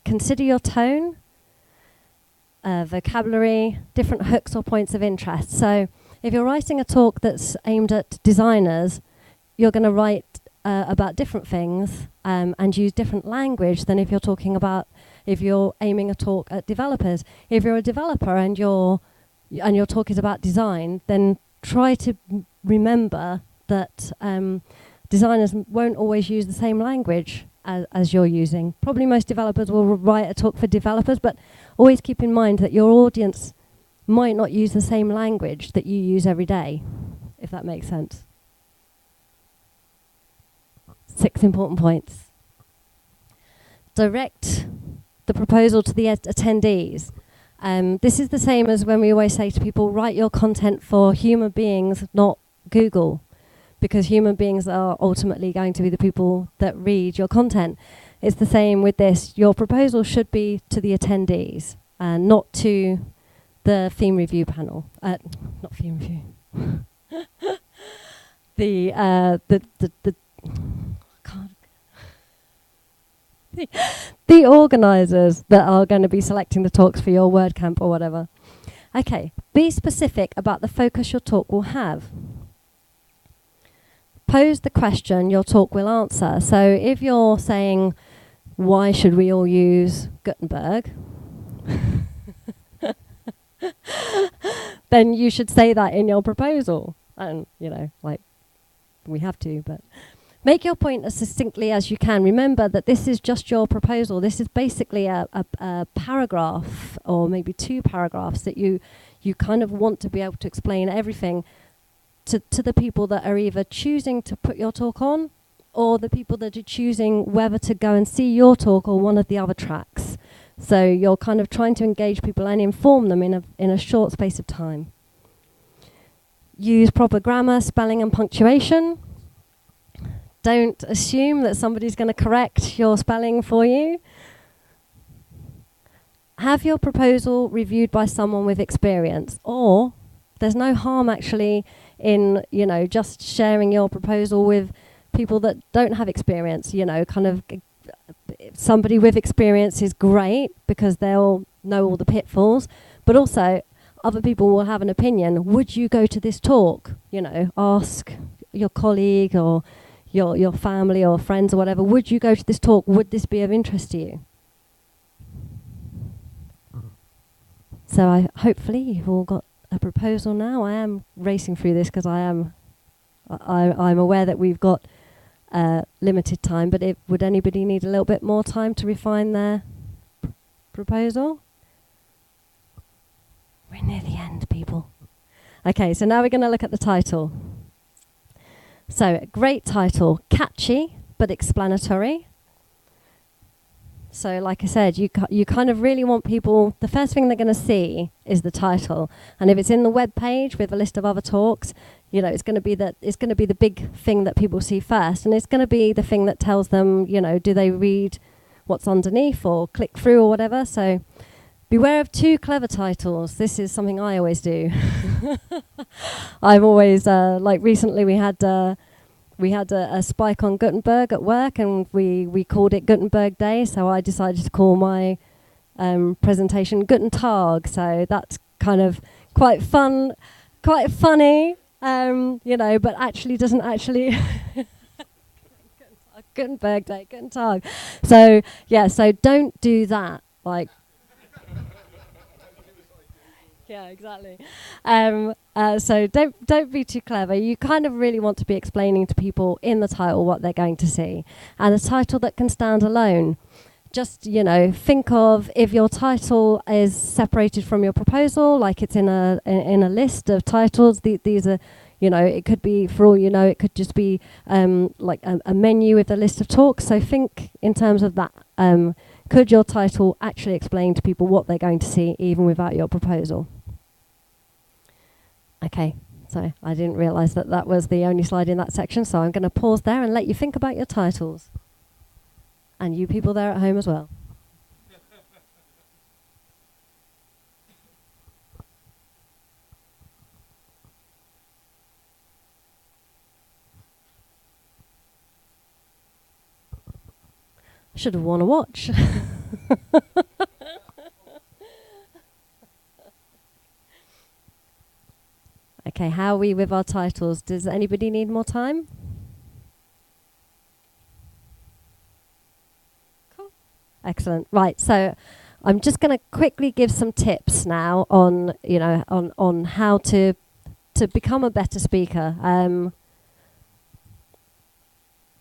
consider your tone, vocabulary, different hooks or points of interest. So, if you're writing a talk that's aimed at designers, you're going to write about different things and use different language than if you're aiming a talk at developers. If you're a developer and your talk is about design, then try to remember that designers won't always use the same language as you're using. Probably most developers will write a talk for developers, but always keep in mind that your audience might not use the same language that you use every day, if that makes sense. 6 important points. Direct the proposal to the attendees. This is the same as when we always say to people, write your content for human beings, not Google, because human beings are ultimately going to be the people that read your content. It's the same with this. Your proposal should be to the attendees and not to the theme review panel. Not theme review. the the organisers that are going to be selecting the talks for your WordCamp or whatever. Okay, be specific about the focus your talk will have. Pose the question your talk will answer. So if you're saying, why should we all use Gutenberg? Then you should say that in your proposal. And, you know, like, we have to, but make your point as succinctly as you can. Remember that this is just your proposal. This is basically a paragraph, or maybe 2 paragraphs, that you kind of want to be able to explain everything to the people that are either choosing to put your talk on, or the people that are choosing whether to go and see your talk or one of the other tracks. So you're kind of trying to engage people and inform them in a short space of time. Use proper grammar, spelling and punctuation. Don't assume that somebody's going to correct your spelling for you. Have your proposal reviewed by someone with experience, or there's no harm actually in, you know, just sharing your proposal with people that don't have experience. You know, kind of somebody with experience is great because they'll know all the pitfalls, but also other people will have an opinion. Would you go to this talk? You know, ask your colleague or your family or friends or whatever, would you go to this talk? Would this be of interest to you? So hopefully you've all got a proposal now. I am racing through this because I'm aware that we've got limited time, but would anybody need a little bit more time to refine their proposal? We're near the end, people. Okay, so now we're going to look at the title. So, great title, catchy but explanatory. So, like I said, you kind of really want people, the first thing they're going to see is the title. And if it's in the web page with a list of other talks, you know, it's going to be the big thing that people see first, and it's going to be the thing that tells them, you know, do they read what's underneath or click through or whatever. So, beware of too clever titles. This is something I always do. I've always, like recently we had a spike on Gutenberg at work, and we called it Gutenberg Day, so I decided to call my presentation Guten Tag. So that's kind of quite fun, quite funny, you know, but actually doesn't actually... Gutenberg Day, Guten Tag. So, yeah, so don't do that, like... Yeah, exactly. So don't be too clever. You kind of really want to be explaining to people in the title what they're going to see, and a title that can stand alone. Just, you know, think of if your title is separated from your proposal, like it's in a list of titles. These are, you know, it could be, for all you know, it could just be like a menu with a list of talks. So think in terms of that. Could your title actually explain to people what they're going to see even without your proposal? Okay, so I didn't realise that was the only slide in that section, so I'm going to pause there and let you think about your titles. And you people there at home as well. I should have worn a watch. Okay, how are we with our titles? Does anybody need more time? Cool. Excellent. Right, so I'm just going to quickly give some tips now on, you know, on how to become a better speaker.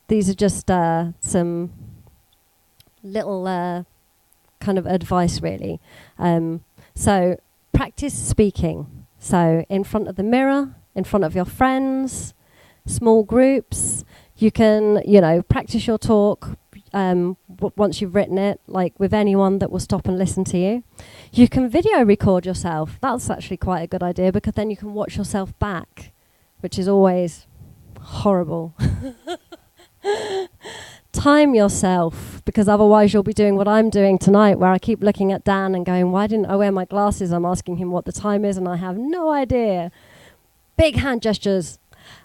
These are just some little kind of advice, really. So practice speaking. So in front of the mirror, in front of your friends, small groups. You can, you know, practice your talk once you've written it, like with anyone that will stop and listen to you. You can video record yourself. That's actually quite a good idea, because then you can watch yourself back, which is always horrible. time yourself, because otherwise you'll be doing what I'm doing tonight, where I keep looking at Dan and going, why didn't I wear my glasses? I'm asking him what the time is and I have no idea. Big hand gestures.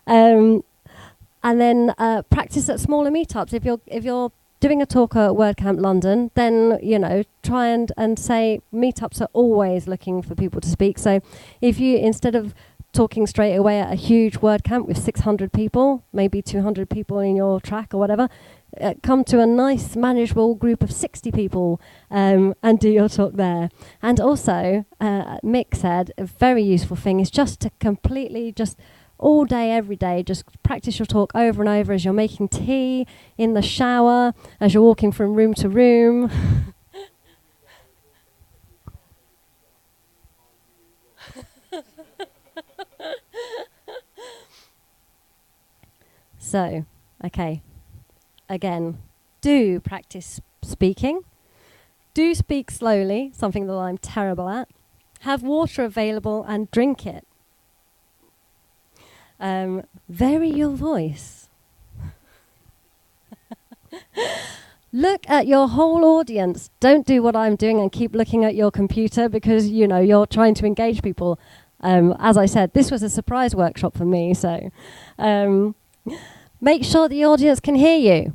And then practice at smaller meetups. If you're doing a talk at WordCamp London, then try and say meetups are always looking for people to speak. So if you, instead of talking straight away at a huge WordCamp with 600 people, maybe 200 people in your track or whatever, come to a nice manageable group of 60 people and do your talk there. And also, Mick said a very useful thing is just to completely just all day, every day, just practice your talk over and over as you're making tea, in the shower, as you're walking from room to room. So, okay, again, do practice speaking. Do speak slowly, something that I'm terrible at. Have water available and drink it. Vary your voice. Look at your whole audience. Don't do what I'm doing and keep looking at your computer, because you're trying to engage people. As I said, this was a surprise workshop for me, so make sure the audience can hear you.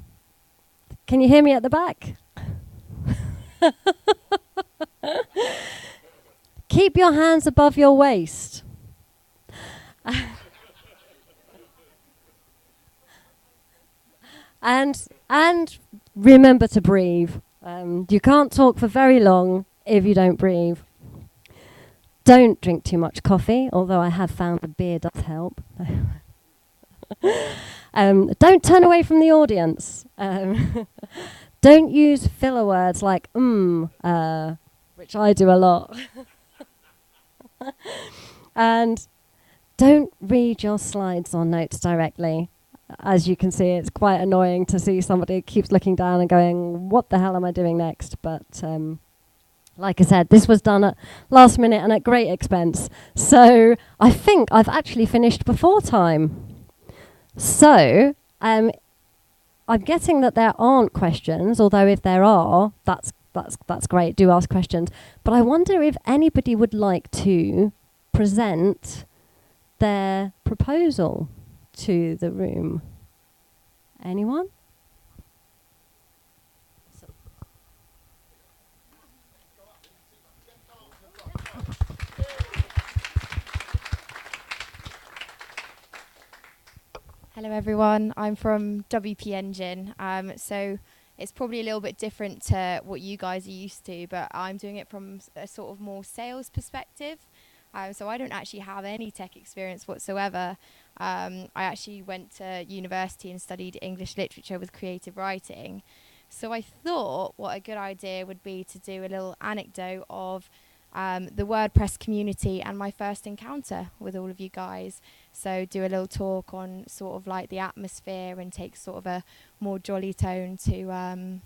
Can you hear me at the back? Keep your hands above your waist. And remember to breathe. You can't talk for very long if you don't breathe. Don't drink too much coffee, although I have found a beer does help. Don't turn away from the audience. Don't use filler words like which I do a lot. And don't read your slides or notes directly. As you can see, it's quite annoying to see somebody who keeps looking down and going, what the hell am I doing next? But like I said, this was done at last minute and at great expense. So I think I've actually finished before time. So I'm guessing that there aren't questions, although if there are, that's great. Do ask questions. But I wonder if anybody would like to present their proposal to the room. Anyone? Hello everyone, I'm from WP Engine, so it's probably a little bit different to what you guys are used to, but I'm doing it from a sort of more sales perspective. So I don't actually have any tech experience whatsoever. I actually went to university and studied English literature with creative writing. So I thought what a good idea would be to do a little anecdote of the WordPress community and my first encounter with all of you guys. So do a little talk on sort of like the atmosphere and take sort of a more jolly tone to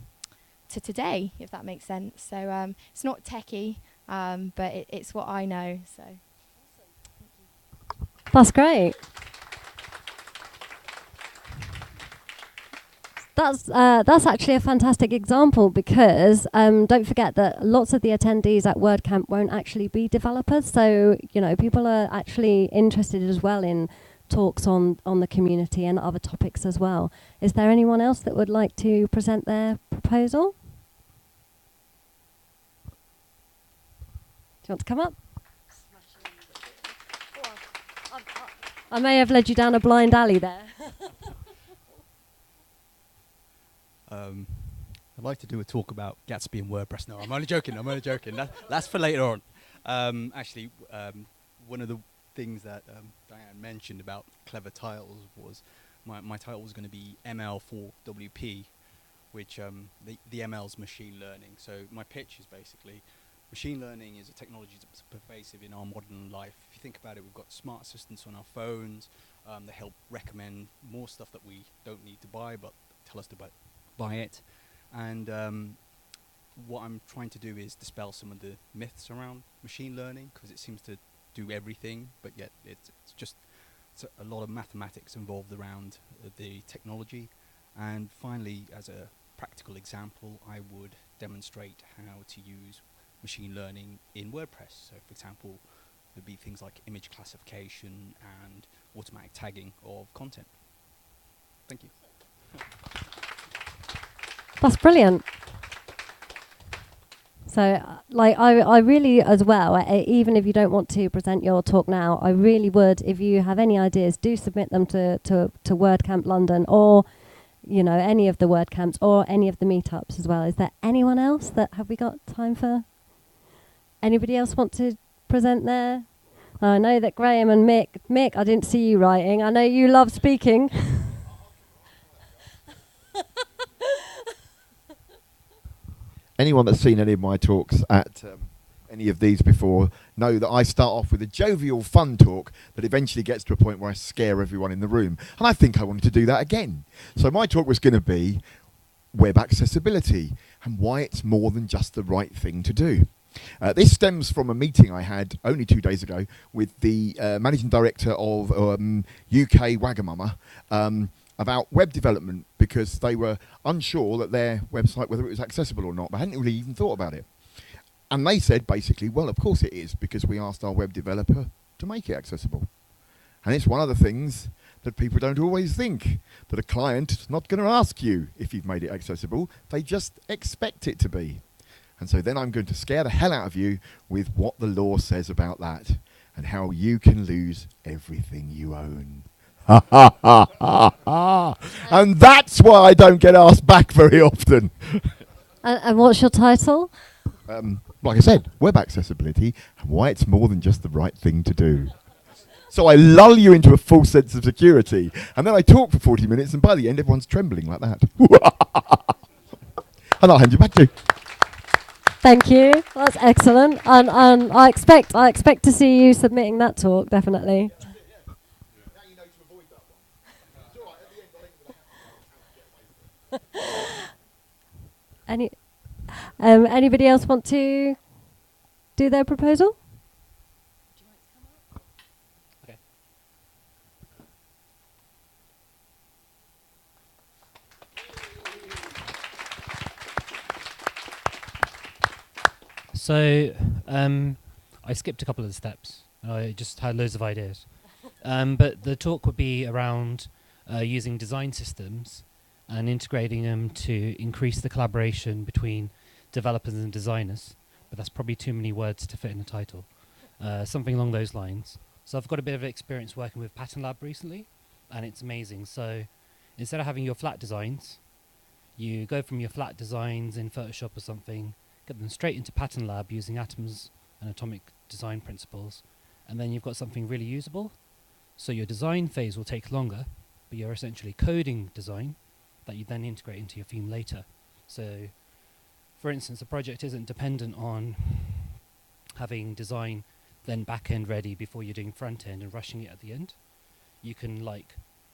today, if that makes sense. So it's not techie, but it's what I know. So that's great. That's actually a fantastic example, because don't forget that lots of the attendees at WordCamp won't actually be developers. So people are actually interested as well in talks on the community and other topics as well. Is there anyone else that would like to present their proposal? Do you want to come up? I may have led you down a blind alley there. I'd like to do a talk about Gatsby and WordPress. No, I'm only joking. That's for later on. Actually, one of the things that Diane mentioned about clever titles was my title was going to be ML for WP, which the ML's machine learning. So my pitch is basically machine learning is a technology that's pervasive in our modern life. If you think about it, we've got smart assistants on our phones. They help recommend more stuff that we don't need to buy, but tell us to buy it. And what I'm trying to do is dispel some of the myths around machine learning, because it seems to do everything, but yet it's a lot of mathematics involved around the technology. And finally, as a practical example, I would demonstrate how to use machine learning in WordPress. So for example, there'd be things like image classification and automatic tagging of content. Thank you. That's brilliant. So, I really, as well, even if you don't want to present your talk now, I really would, if you have any ideas, do submit them to WordCamp London, or, you know, any of the WordCamps, or any of the meetups as well. Is there anyone else have we got time for? Anybody else want to present there? I know that Graham and Mick, I didn't see you writing. I know you love speaking. Anyone that's seen any of my talks at any of these before know that I start off with a jovial, fun talk that eventually gets to a point where I scare everyone in the room. And I think I wanted to do that again. So my talk was going to be web accessibility and why it's more than just the right thing to do. This stems from a meeting I had only 2 days ago with the managing director of UK Wagamama about web development, because they were unsure that their website, whether it was accessible or not. They hadn't really even thought about it. And they said basically, well, of course it is, because we asked our web developer to make it accessible. And it's one of the things that people don't always think, that a client is not going to ask you if you've made it accessible. They just expect it to be. And so then I'm going to scare the hell out of you with what the law says about that and how you can lose everything you own. And that's why I don't get asked back very often. And what's your title? Like I said, web accessibility and why it's more than just the right thing to do. So I lull you into a false sense of security, and then I talk for 40 minutes, and by the end everyone's trembling like that. And I'll hand you back to you. Thank you. That's excellent. And I expect to see you submitting that talk, definitely. Anybody else want to do their proposal? Okay. So I skipped a couple of the steps. I just had loads of ideas. But the talk would be around using design systems and integrating them to increase the collaboration between developers and designers. But that's probably too many words to fit in a title. Something along those lines. So I've got a bit of experience working with Pattern Lab recently, and it's amazing. So instead of having your flat designs, you go from your flat designs in Photoshop or something, get them straight into Pattern Lab using atoms and atomic design principles, and then you've got something really usable. So your design phase will take longer, but you're essentially coding design that you then integrate into your theme later. So, for instance, a project isn't dependent on having design then back-end ready before you're doing front-end and rushing it at the end. You can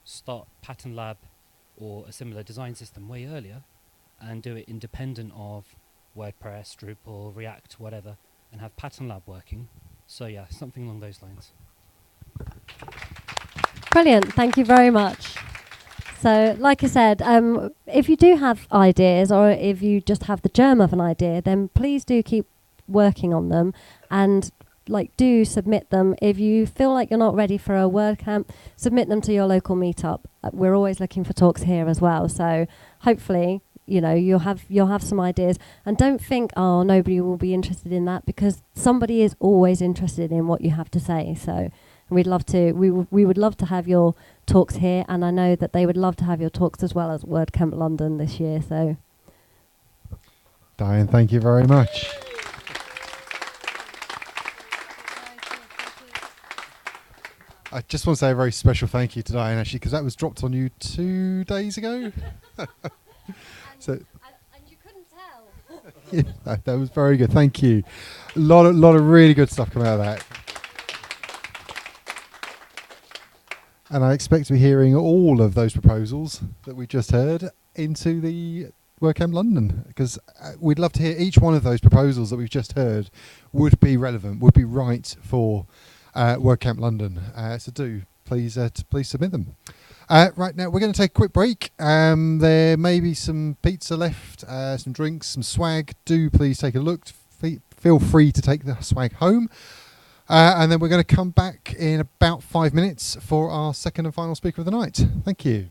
start Pattern Lab or a similar design system way earlier and do it independent of WordPress, Drupal, React, whatever, and have Pattern Lab working. So yeah, something along those lines. Brilliant. Thank you very much. So, like I said, if you do have ideas, or if you just have the germ of an idea, then please do keep working on them, and do submit them. If you feel like you're not ready for a WordCamp, submit them to your local meetup. We're always looking for talks here as well. So hopefully, you'll have some ideas, and don't think, oh, nobody will be interested in that, because somebody is always interested in what you have to say. So we would love to have your talks here, and I know that they would love to have your talks as well as WordCamp London this year. So, Diane, thank you very much. I just want to say a very special thank you to Diane, actually, because that was dropped on you 2 days ago. So, and you couldn't tell. Yeah, that was very good. Thank you. A lot of really good stuff coming out of that. And I expect to be hearing all of those proposals that we just heard into the WordCamp London, because we'd love to hear each one of those proposals that we've just heard would be relevant, would be right for WordCamp London. So do please submit them. Right now, we're going to take a quick break. There may be some pizza left, some drinks, some swag. Do please take a look. Feel free to take the swag home. And then we're going to come back in about 5 minutes for our second and final speaker of the night. Thank you.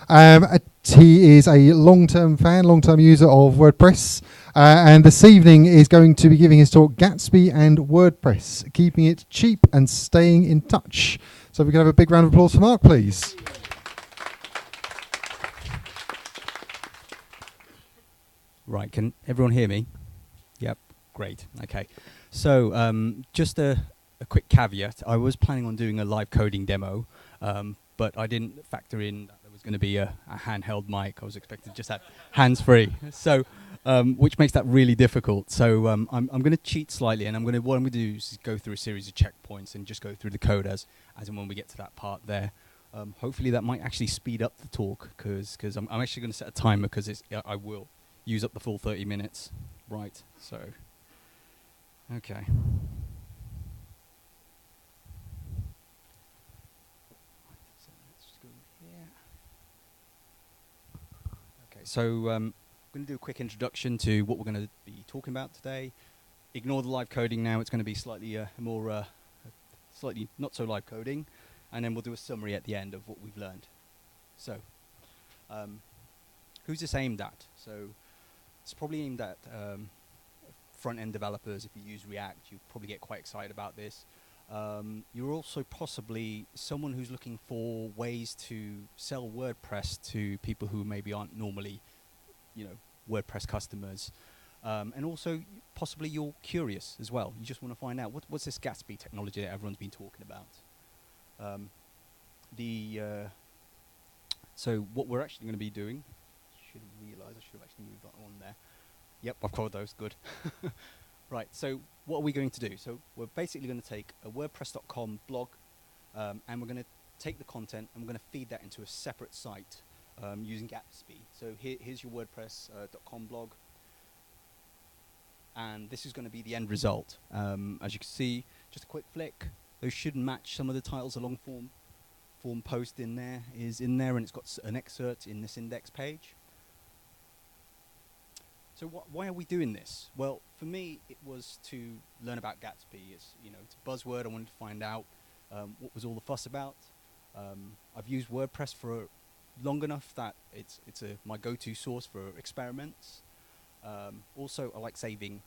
He is a long-term fan, long-term user of WordPress, and this evening is going to be giving his talk, Gatsby and WordPress, keeping it cheap and staying in touch. So we can have a big round of applause for Mark, please. Right, can everyone hear me? Yep, great, okay. So just a quick caveat. I was planning on doing a live coding demo, but I didn't factor in that there was going to be a handheld mic. I was expecting to just have hands-free, so which makes that really difficult. So I'm going to cheat slightly, and what I'm going to do is go through a series of checkpoints and just go through the code as and when we get to that part there. Hopefully that might actually speed up the talk, because I'm actually going to set a timer, because I will use up the full 30 minutes. Right, so, okay. Okay, so I'm going to do a quick introduction to what we're going to be talking about today. Ignore the live coding now. It's going to be slightly slightly not so live coding, and then we'll do a summary at the end of what we've learned. So, who's this aimed at? So, it's probably aimed at front-end developers. If you use React, you probably get quite excited about this. You're also possibly someone who's looking for ways to sell WordPress to people who maybe aren't normally, WordPress customers. And also, possibly you're curious as well. You just want to find out, what's this Gatsby technology that everyone's been talking about? So what we're actually going to be doing, I should have actually moved that on there. Yep, I've covered those, good. Right, so what are we going to do? So we're basically going to take a WordPress.com blog, and we're going to take the content and we're going to feed that into a separate site using Gatsby. So here's your WordPress.com blog, and this is going to be the end result. As you can see, just a quick flick, those should match some of the titles. A long form post in there, and it's got an excerpt in this index page. So why are we doing this? Well, for me, it was to learn about Gatsby. It's a buzzword. I wanted to find out what was all the fuss about. I've used WordPress for long enough that it's my go-to source for experiments. Also, I like saving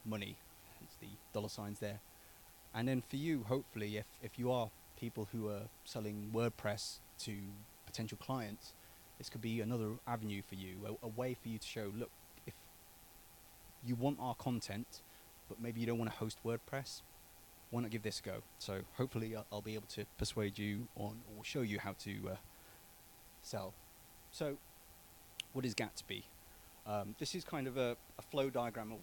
money. Hence the dollar signs there. And then for you, hopefully, if you are people who are selling WordPress to potential clients, this could be another avenue for you, a way for you to show, look, if you want our content, but maybe you don't want to host WordPress, why not give this a go? So hopefully I'll be able to persuade you on, or show you how to sell. So what is Gatsby? This is kind of a flow diagram of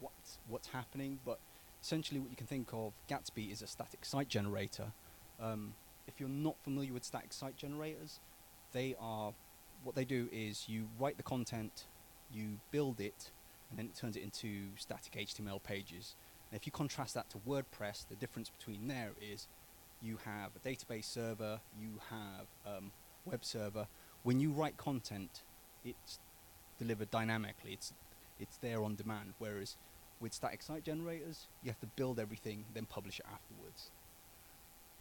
what's happening, but essentially what you can think of, Gatsby is a static site generator. If you're not familiar with static site generators, what they do is you write the content, you build it, and then it turns it into static HTML pages. And if you contrast that to WordPress, the difference between there is you have a database server, you have web server. When you write content, it's delivered dynamically. It's there on demand. Whereas with static site generators, you have to build everything, then publish it afterwards.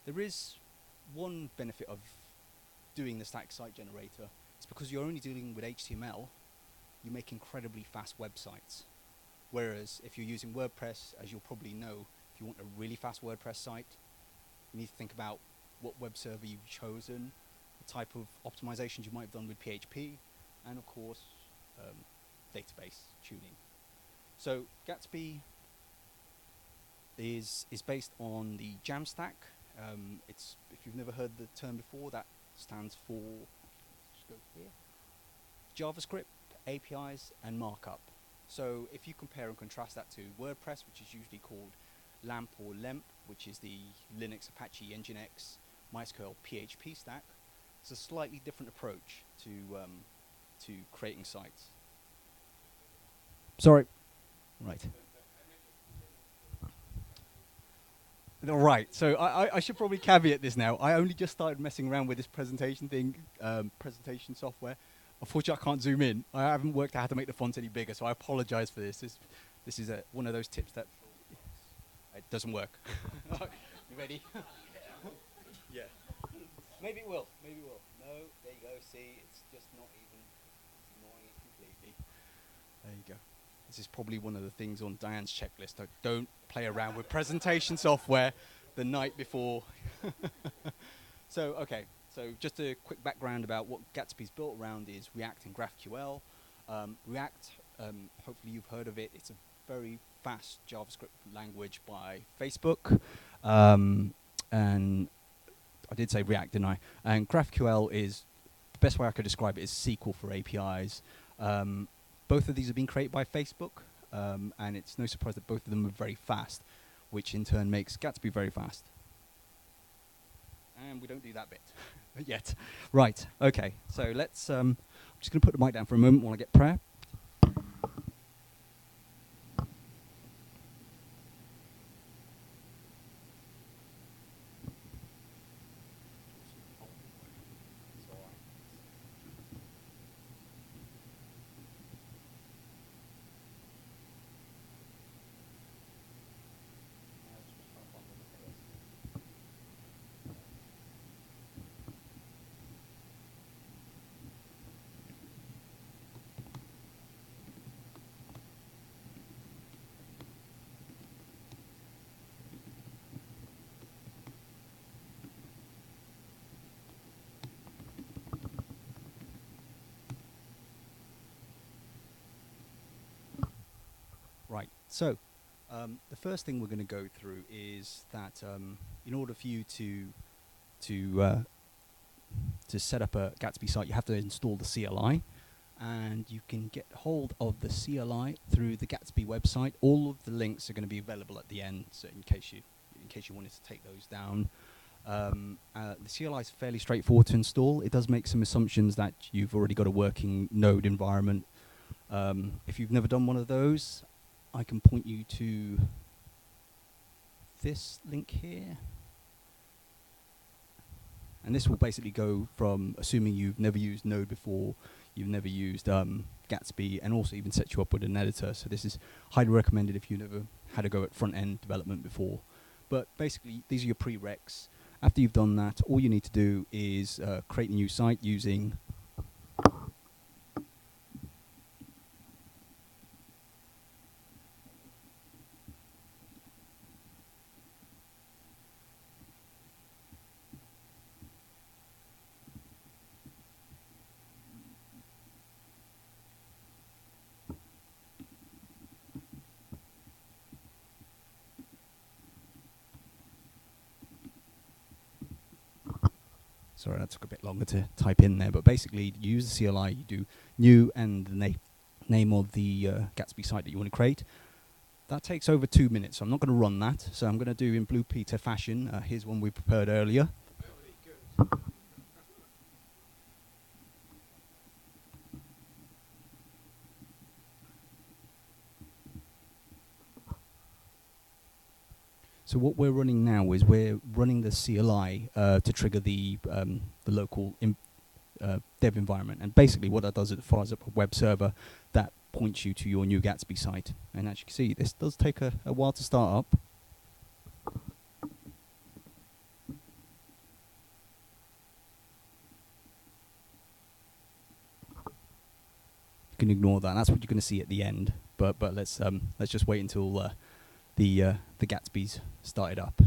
There is one benefit of doing the static site generator. It's because you're only dealing with HTML, you make incredibly fast websites. Whereas if you're using WordPress, as you'll probably know, if you want a really fast WordPress site, you need to think about what web server you've chosen, the type of optimizations you might have done with PHP, and of course, database tuning. So Gatsby is based on the Jamstack. If you've never heard the term before, that stands for, just go here, JavaScript, APIs, and Markup. So if you compare and contrast that to WordPress, which is usually called LAMP or LEMP, which is the Linux, Apache, Nginx, MySQL, PHP stack, it's a slightly different approach to creating sites. Sorry. Right. All right. So I should probably caveat this now. I only just started messing around with this presentation thing, presentation software. Unfortunately, I can't zoom in. I haven't worked out how to make the font any bigger, so I apologize for this. This is one of those tips that it doesn't work. You ready? Yeah. Maybe it will. Maybe it will. No, there you go. See, it's just not even ignoring it completely. There you go. This is probably one of the things on Diane's checklist. Don't play around with presentation software the night before. So, okay. So just a quick background about what Gatsby's built around is React and GraphQL. React, hopefully you've heard of it. It's a very fast JavaScript language by Facebook. And I did say React, didn't I? And GraphQL is, the best way I could describe it is SQL for APIs. Both of these have been created by Facebook, and it's no surprise that both of them are very fast, which in turn makes Gatsby very fast. And we don't do that bit yet. Right, okay, so let's, I'm just going to put the mic down for a moment while I get prayer. Right, so the first thing we're going to go through is that in order for you to set up a Gatsby site, you have to install the CLI, and you can get hold of the CLI through the Gatsby website. All of the links are going to be available at the end, so in case you wanted to take those down. The CLI is fairly straightforward to install. It does make some assumptions that you've already got a working node environment. If you've never done one of those, I can point you to this link here. And this will basically go from assuming you've never used Node before, you've never used Gatsby, and also even set you up with an editor. So this is highly recommended if you never had a go at front-end development before. But basically, these are your prereqs. After you've done that, all you need to do is create a new site using sorry, that took a bit longer to type in there, but basically you use the CLI, you do new and the name of the Gatsby site that you want to create. That takes over 2 minutes, so I'm not going to run that. So I'm going to do in Blue Peter fashion. Here's one we prepared earlier. So what we're running now is we're running the CLI to trigger the local dev environment. And basically what that does, it fires up a web server that points you to your new Gatsby site. And as you can see, this does take a while to start up. You can ignore that. That's what you're going to see at the end. But let's just wait until the Gatsby's started up.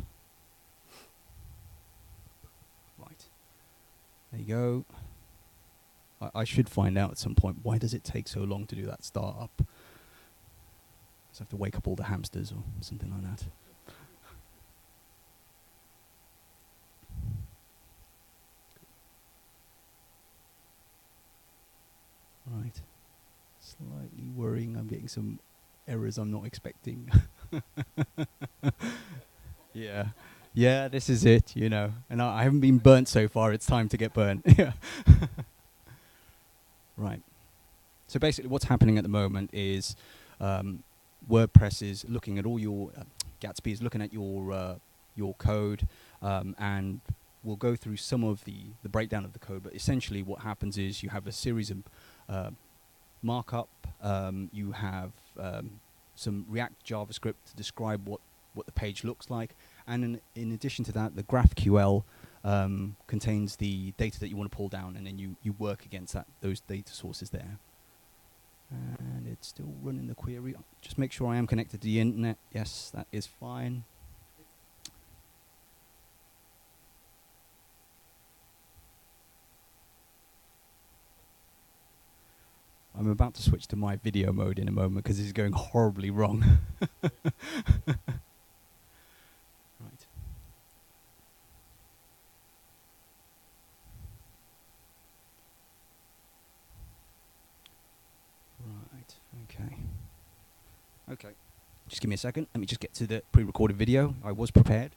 Right. There you go. I should find out at some point, why does it take so long to do that startup? So I have to wake up all the hamsters or something like that. Right. Slightly worrying. I'm getting some errors I'm not expecting. Yeah, this is it, you know. And I haven't been burnt so far. It's time to get burnt. Yeah. Right. So basically what's happening at the moment is WordPress is looking at all your, Gatsby is looking at your code, and we'll go through some of the breakdown of the code. But essentially what happens is you have a series of markup, you have some React JavaScript to describe what the page looks like. And in addition to that, the GraphQL contains the data that you want to pull down, and then you work against those data sources there. And it's still running the query. Just make sure I am connected to the internet. Yes, that is fine. I'm about to switch to my video mode in a moment because this is going horribly wrong. Right. Right, okay. Okay, just give me a second. Let me just get to the pre-recorded video. I was prepared.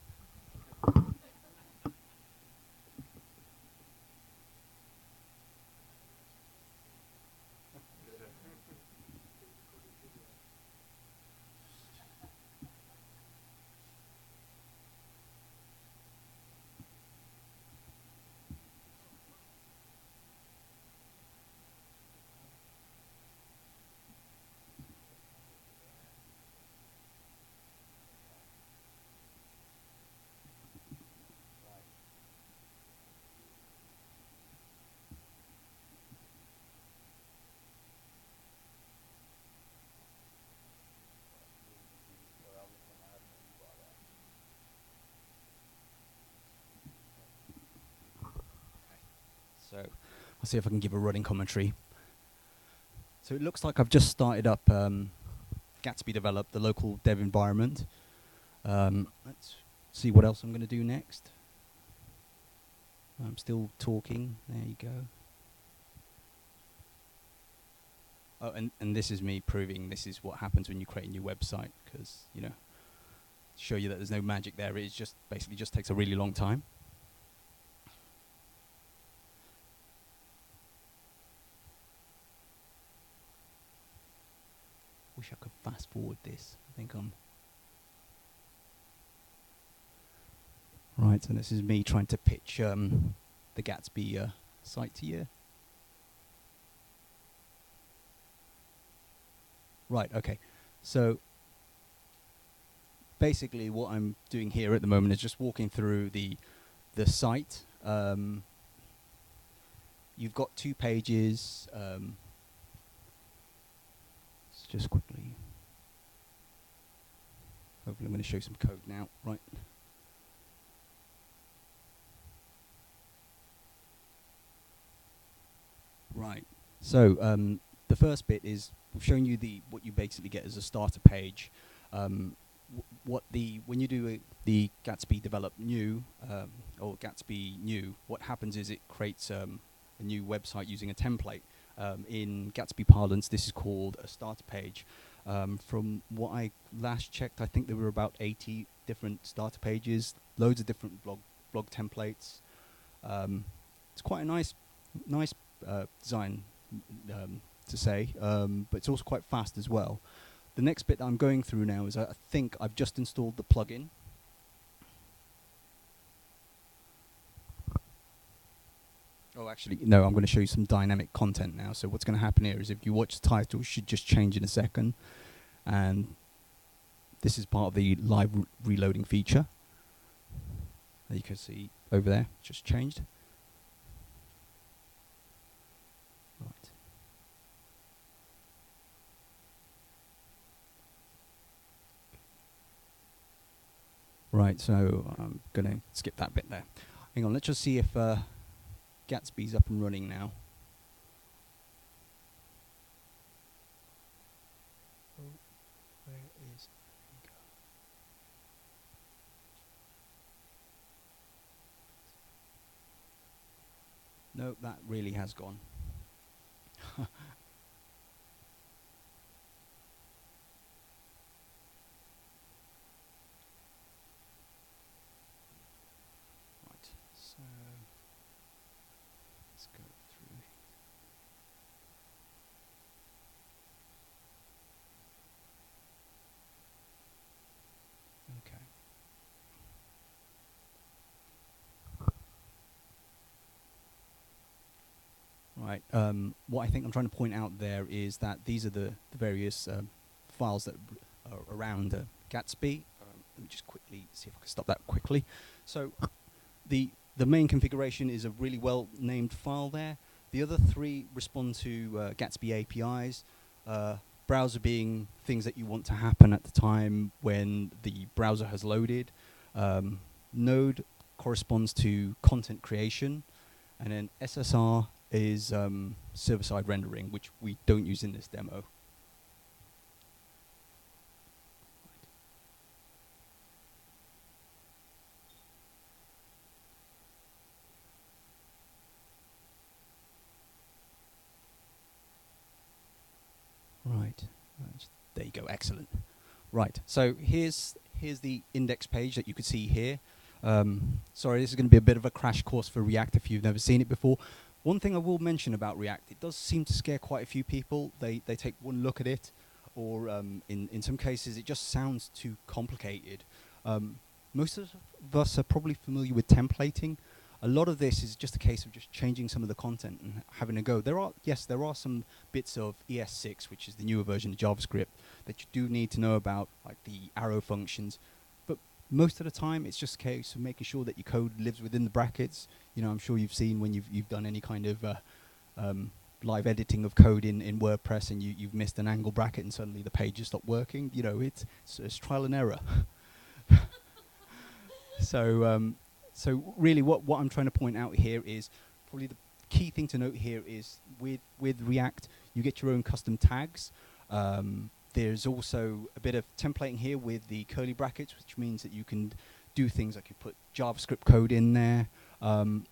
So I'll see if I can give a running commentary. So it looks like I've just started up Gatsby Develop, the local dev environment. Let's see what else I'm going to do next. I'm still talking. There you go. Oh, and this is me proving this is what happens when you create a new website, because, you know, to show you that there's no magic there. It just basically just takes a really long time. Wish I could fast forward this. I think I'm right. And this is me trying to pitch the Gatsby site to you. Right. Okay. So basically, what I'm doing here at the moment is just walking through the site. You've got 2 pages. Just quickly. Hopefully I'm going to show some code now. Right. Right. So the first bit is showing you what you basically get as a starter page. When you do the Gatsby Develop New or Gatsby New, what happens is it creates a new website using a template. In Gatsby parlance, this is called a starter page. From what I last checked, I think there were about 80 different starter pages, loads of different blog templates. It's quite a nice design to say, but it's also quite fast as well. The next bit that I'm going through now is I think I've just installed the plugin. Oh, actually, no, I'm going to show you some dynamic content now. So what's going to happen here is if you watch the title, it should just change in a second. And this is part of the live reloading feature. As you can see over there, just changed. Right. Right, so I'm going to skip that bit there. Hang on, let's just see if Gatsby's up and running now. Oh, where is it? No, that really has gone. Right, so let's go through. Okay. Right. What I think I'm trying to point out there is that these are the various files that are around Gatsby. Let me just quickly see if I can stop that quickly. So the the main configuration is a really well named file there. The other three respond to Gatsby APIs, browser being things that you want to happen at the time when the browser has loaded. Node corresponds to content creation, and then SSR is server-side rendering, which we don't use in this demo. Right. There you go. Excellent. Right. So here's the index page that you could see here. Sorry, this is going to be a bit of a crash course for React if you've never seen it before. One thing I will mention about React, it does seem to scare quite a few people. They take one look at it, or in some cases it just sounds too complicated. Most of us are probably familiar with templating. A lot of this is just a case of just changing some of the content and having a go. There are some bits of ES6, which is the newer version of JavaScript, that you do need to know about, like the arrow functions. But most of the time, it's just a case of making sure that your code lives within the brackets. You know, I'm sure you've seen when you've done any kind of live editing of code in WordPress, and you've missed an angle bracket, and suddenly the page has stopped working. You know, it's trial and error. So really what I'm trying to point out here is probably the key thing to note here is with React, you get your own custom tags. There's also a bit of templating here with the curly brackets, which means that you can do things like you put JavaScript code in there.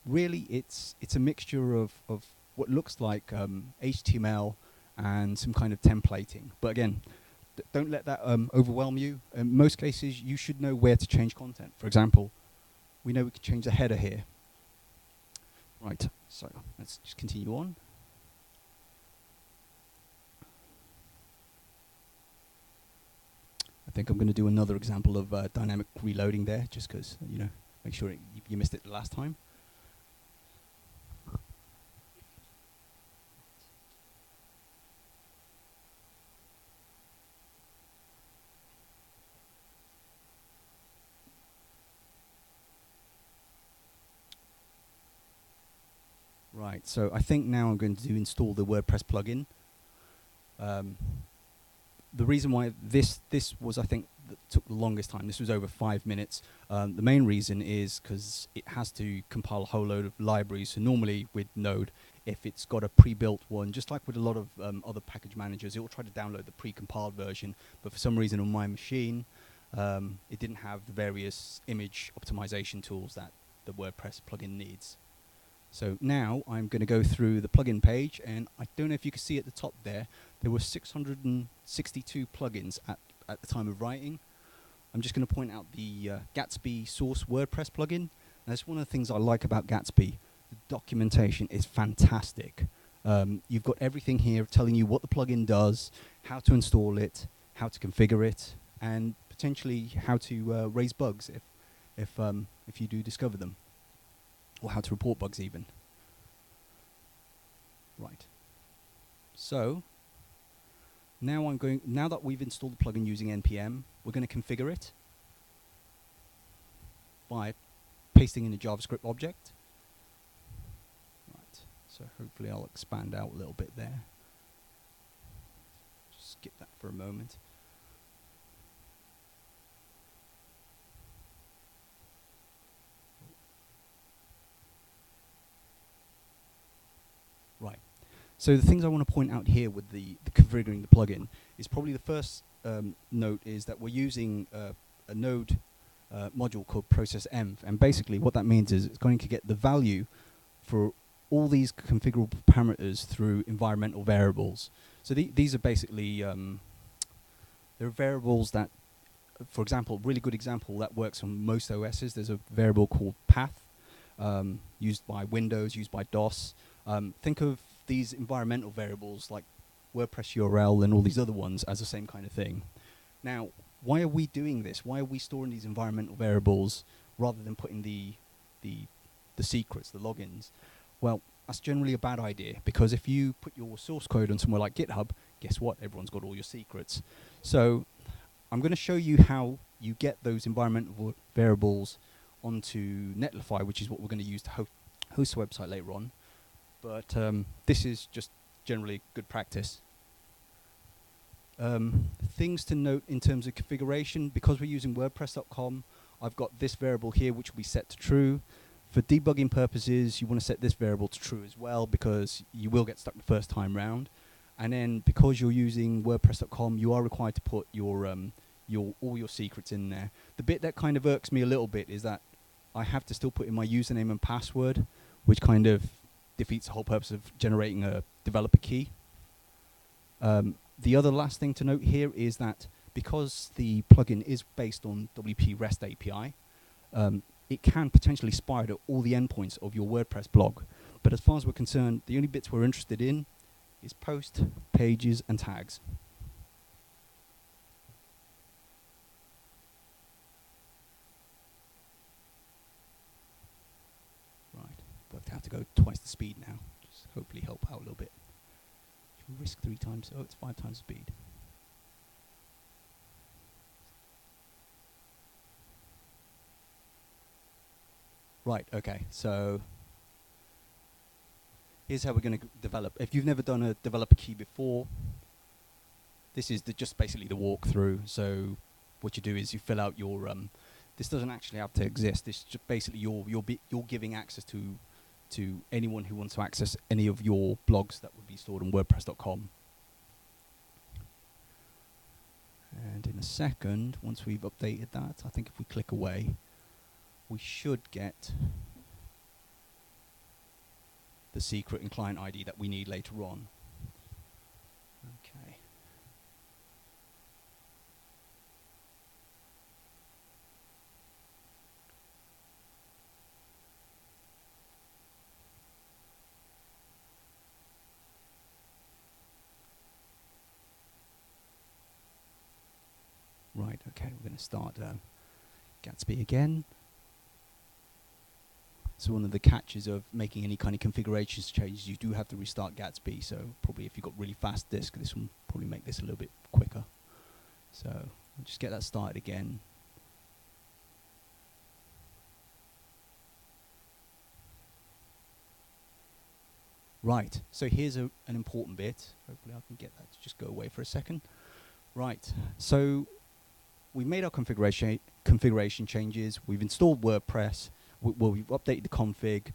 Really, it's a mixture of what looks like HTML and some kind of templating. But again, don't let that overwhelm you. In most cases, you should know where to change content. For example, we know we can change the header here. Right, so let's just continue on. I think I'm going to do another example of dynamic reloading there, just because, you know, make sure you missed it the last time. Right, so I think now I'm going to install the WordPress plugin. The reason why this was, I think, took the longest time, this was over 5 minutes. The main reason is because it has to compile a whole load of libraries. So normally with Node, if it's got a pre-built one, just like with a lot of other package managers, it will try to download the pre-compiled version. But for some reason on my machine, it didn't have the various image optimization tools that the WordPress plugin needs. So now I'm going to go through the plugin page, and I don't know if you can see at the top there were 662 plugins at the time of writing. I'm just going to point out the Gatsby source WordPress plugin. And that's one of the things I like about Gatsby. The documentation is fantastic. You've got everything here telling you what the plugin does, how to install it, how to configure it, and potentially how to raise bugs if you do discover them, or how to report bugs even. Right. So now that we've installed the plugin using npm, we're going to configure it by pasting in a JavaScript object. Right. So hopefully I'll expand out a little bit there. Just skip that for a moment. Right. So the things I want to point out here with the configuring the plugin is probably the first note is that we're using a Node module called process-env, and basically what that means is it's going to get the value for all these configurable parameters through environmental variables. So these are basically they're variables that, for example, a really good example that works on most OSs. There's a variable called path used by Windows, used by DOS. Think of these environmental variables like WordPress URL and all these other ones as the same kind of thing. Now, why are we doing this? Why are we storing these environmental variables rather than putting the secrets, the logins? Well, that's generally a bad idea, because if you put your source code on somewhere like GitHub, guess what? Everyone's got all your secrets. So I'm going to show you how you get those environmental variables onto Netlify, which is what we're going to use to host the website later on. But this is just generally good practice. Things to note in terms of configuration, because we're using WordPress.com, I've got this variable here which will be set to true. For debugging purposes, you want to set this variable to true as well, because you will get stuck the first time round. And then because you're using WordPress.com, you are required to put your all your secrets in there. The bit that kind of irks me a little bit is that I have to still put in my username and password, which kind of defeats the whole purpose of generating a developer key. The other last thing to note here is that because the plugin is based on WP REST API, it can potentially spire to all the endpoints of your WordPress blog. But as far as we're concerned, the only bits we're interested in is post, pages, and tags. Right, worked out to go twice the speed now. Just hopefully help out a little bit. Risk 3 times, oh, it's 5 times speed. Right, okay, so here's how we're going to develop. If you've never done a developer key before, this is just basically the walkthrough. So what you do is you fill out your, this doesn't actually have to exist. This is just basically you're giving access to anyone who wants to access any of your blogs that would be stored on WordPress.com. And in a second, once we've updated that, I think if we click away, we should get the secret and client ID that we need later on. Okay. Right, okay, we're going to start Gatsby again. So one of the catches of making any kind of configurations changes, you do have to restart Gatsby. So probably if you've got really fast disk, this will probably make this a little bit quicker. So we'll just get that started again. Right, so here's an important bit. Hopefully I can get that to just go away for a second. Right, so we've made our configuration changes. We've installed WordPress. We've updated the config.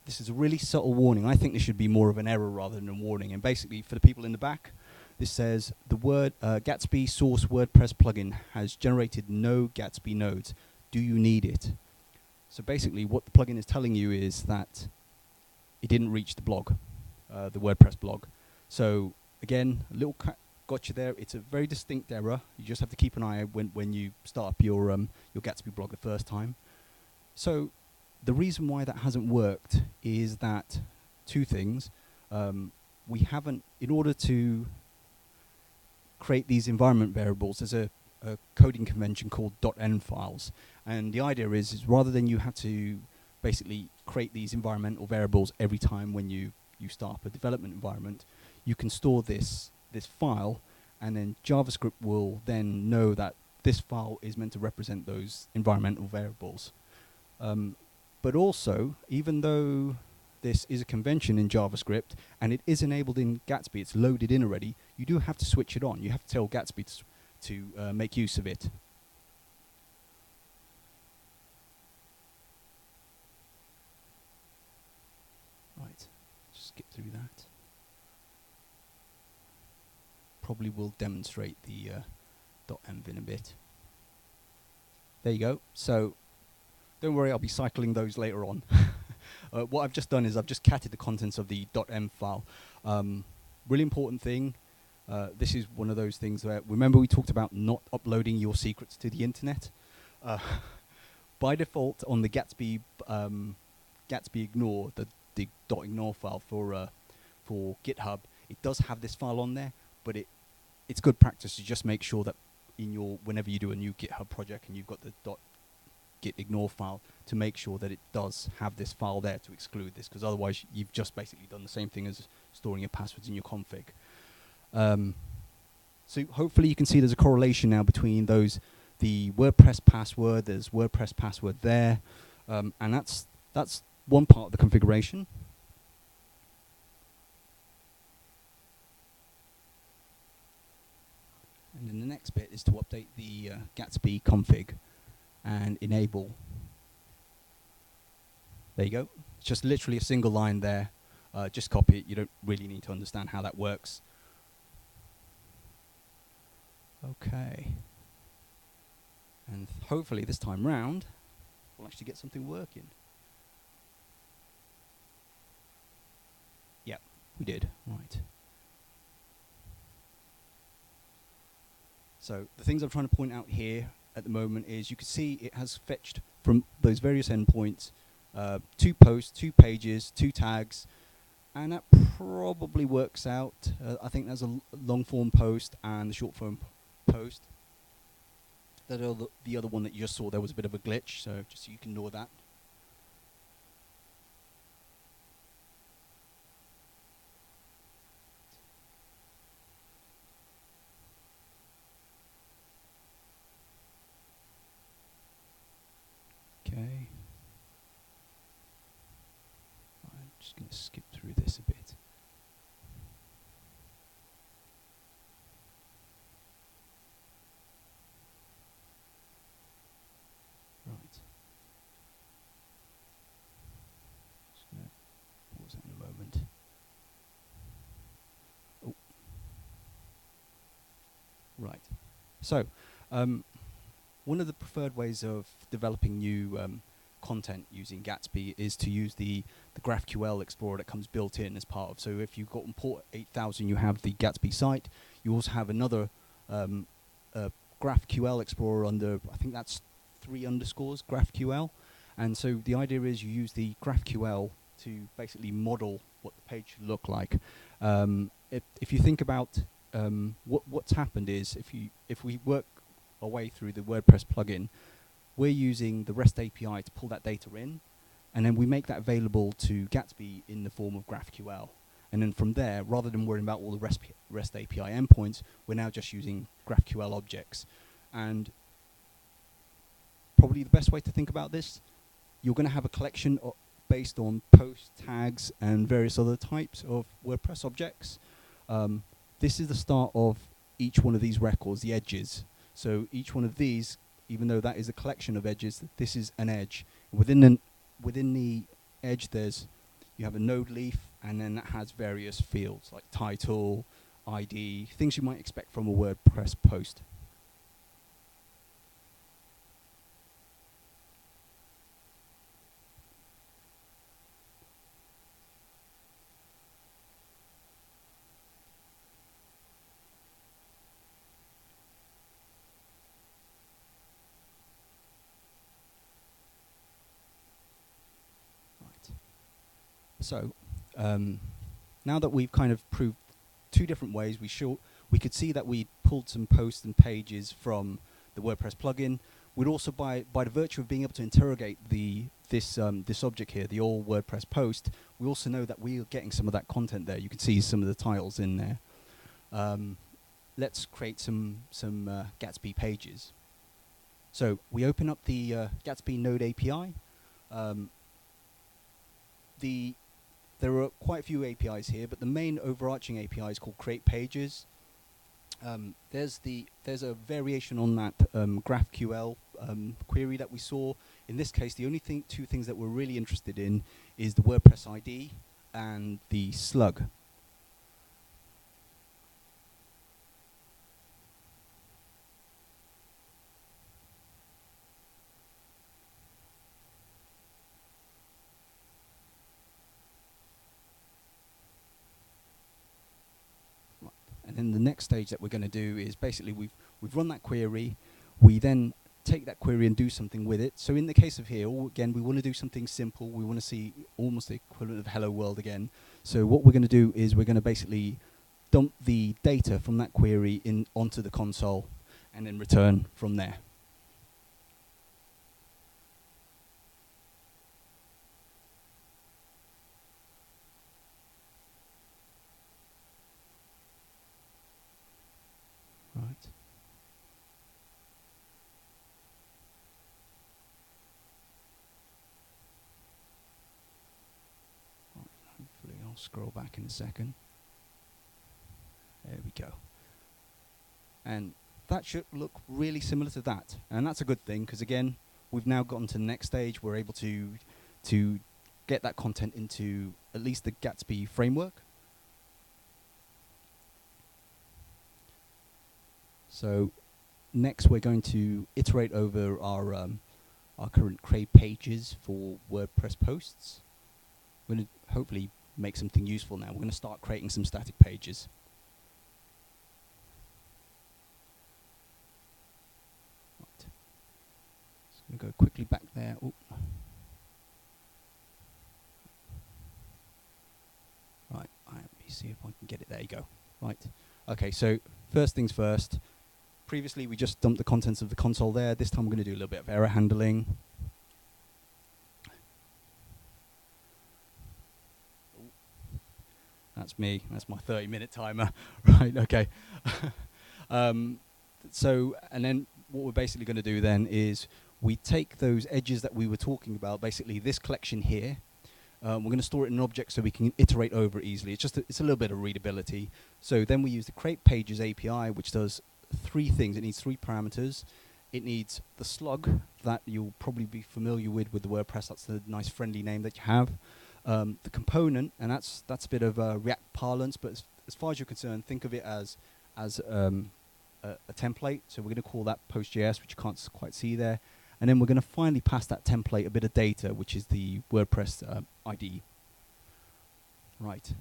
This is a really subtle warning. I think this should be more of an error rather than a warning. And basically, for the people in the back, this says the Gatsby source WordPress plugin has generated no Gatsby nodes. Do you need it? So basically, what the plugin is telling you is that it didn't reach the blog, the WordPress blog. So again, a little gotcha there. It's a very distinct error. You just have to keep an eye out when you start up your Gatsby blog the first time. So the reason why that hasn't worked is that two things. We haven't, in order to create these environment variables, there's a coding convention called .env files. And the idea is rather than you have to basically create these environmental variables every time when you start up a development environment, you can store this file, and then JavaScript will then know that this file is meant to represent those environmental variables. But also, even though this is a convention in JavaScript and it is enabled in Gatsby, it's loaded in already, you do have to switch it on. You have to tell Gatsby to make use of it. Right, skip through that. Probably will demonstrate the .env in a bit. There you go. So don't worry, I'll be cycling those later on. What I've just done is I've just catted the contents of the .env file. Really important thing. This is one of those things where, remember we talked about not uploading your secrets to the internet? By default on the Gatsby ignore, the .ignore file for GitHub, it does have this file on there, but it's good practice to just make sure that whenever you do a new GitHub project and you've got the .gitignore file, to make sure that it does have this file there to exclude this, because otherwise you've just basically done the same thing as storing your passwords in your config. So hopefully you can see there's a correlation now between those the WordPress password. There's WordPress password there, and that's one part of the configuration. And then the next bit is to update the Gatsby config and enable. There you go. It's just literally a single line there. Just copy it. You don't really need to understand how that works. Okay. And hopefully this time round, we'll actually get something working. Yep, we did. Right. So the things I'm trying to point out here at the moment is you can see it has fetched from those various endpoints 2 posts, 2 pages, 2 tags, and that probably works out. I think there's a long form post and the short form post. The other one that you just saw, there was a bit of a glitch, so just so you can ignore that. Okay. I'm just going to skip through this a bit. Right. Just going to pause that in a moment. Oh. Right. So, one of the preferred ways of developing new content using Gatsby is to use the GraphQL Explorer that comes built in as part of. So if you've got import 8000, you have the Gatsby site. You also have another GraphQL Explorer under, I think that's 3 underscores GraphQL. And so the idea is you use the GraphQL to basically model what the page should look like. If you think about what's happened is if we work our way through the WordPress plugin, we're using the REST API to pull that data in, and then we make that available to Gatsby in the form of GraphQL. And then from there, rather than worrying about all the REST API endpoints, we're now just using GraphQL objects. And probably the best way to think about this, you're going to have a collection based on post tags and various other types of WordPress objects. This is the start of each one of these records, the edges. So each one of these, even though that is a collection of edges, this is an edge. Within the edge, you have a node leaf, and then that has various fields like title, ID, things you might expect from a WordPress post. So now that we've kind of proved 2 different ways, we could see that we pulled some posts and pages from the WordPress plugin. We'd also, by the virtue of being able to interrogate this object here, the all WordPress post, we also know that we're getting some of that content there. You can see some of the titles in there. Let's create some Gatsby pages. So we open up the Gatsby Node API. There are quite a few APIs here, but the main overarching API is called Create Pages. There's a variation on that GraphQL query that we saw. In this case, the only 2 things that we're really interested in is the WordPress ID and the slug. And then the next stage that we're going to do is basically we've run that query. We then take that query and do something with it. So in the case of here, again, we want to do something simple. We want to see almost the equivalent of Hello World again. So what we're going to do is we're going to basically dump the data from that query onto the console and then return from there. Right. I'll scroll back in a second. There we go. And that should look really similar to that. And that's a good thing, because again, we've now gotten to the next stage. We're able to get that content into at least the Gatsby framework. So next we're going to iterate over our current create pages for WordPress posts. We're going to hopefully make something useful now. We're going to start creating some static pages. Right. Just going to go quickly back there. Ooh. Right, let me see if I can get it. There you go. Right. Okay, so first things first. Previously, we just dumped the contents of the console there. This time, we're going to do a little bit of error handling. That's me. That's my 30-minute timer. Right, okay. So, and then what we're basically going to do then is we take those edges that we were talking about, basically this collection here. We're going to store it in an object so we can iterate over it easily. It's a little bit of readability. So then we use the create pages API, which does 3 things. It needs 3 parameters. It needs the slug that you'll probably be familiar with the WordPress. That's the nice friendly name that you have. The component, and that's a bit of React parlance, but as far as you're concerned, think of it as a template. So we're going to call that post.js, which you can't quite see there. And then we're going to finally pass that template a bit of data, which is the WordPress ID. Right.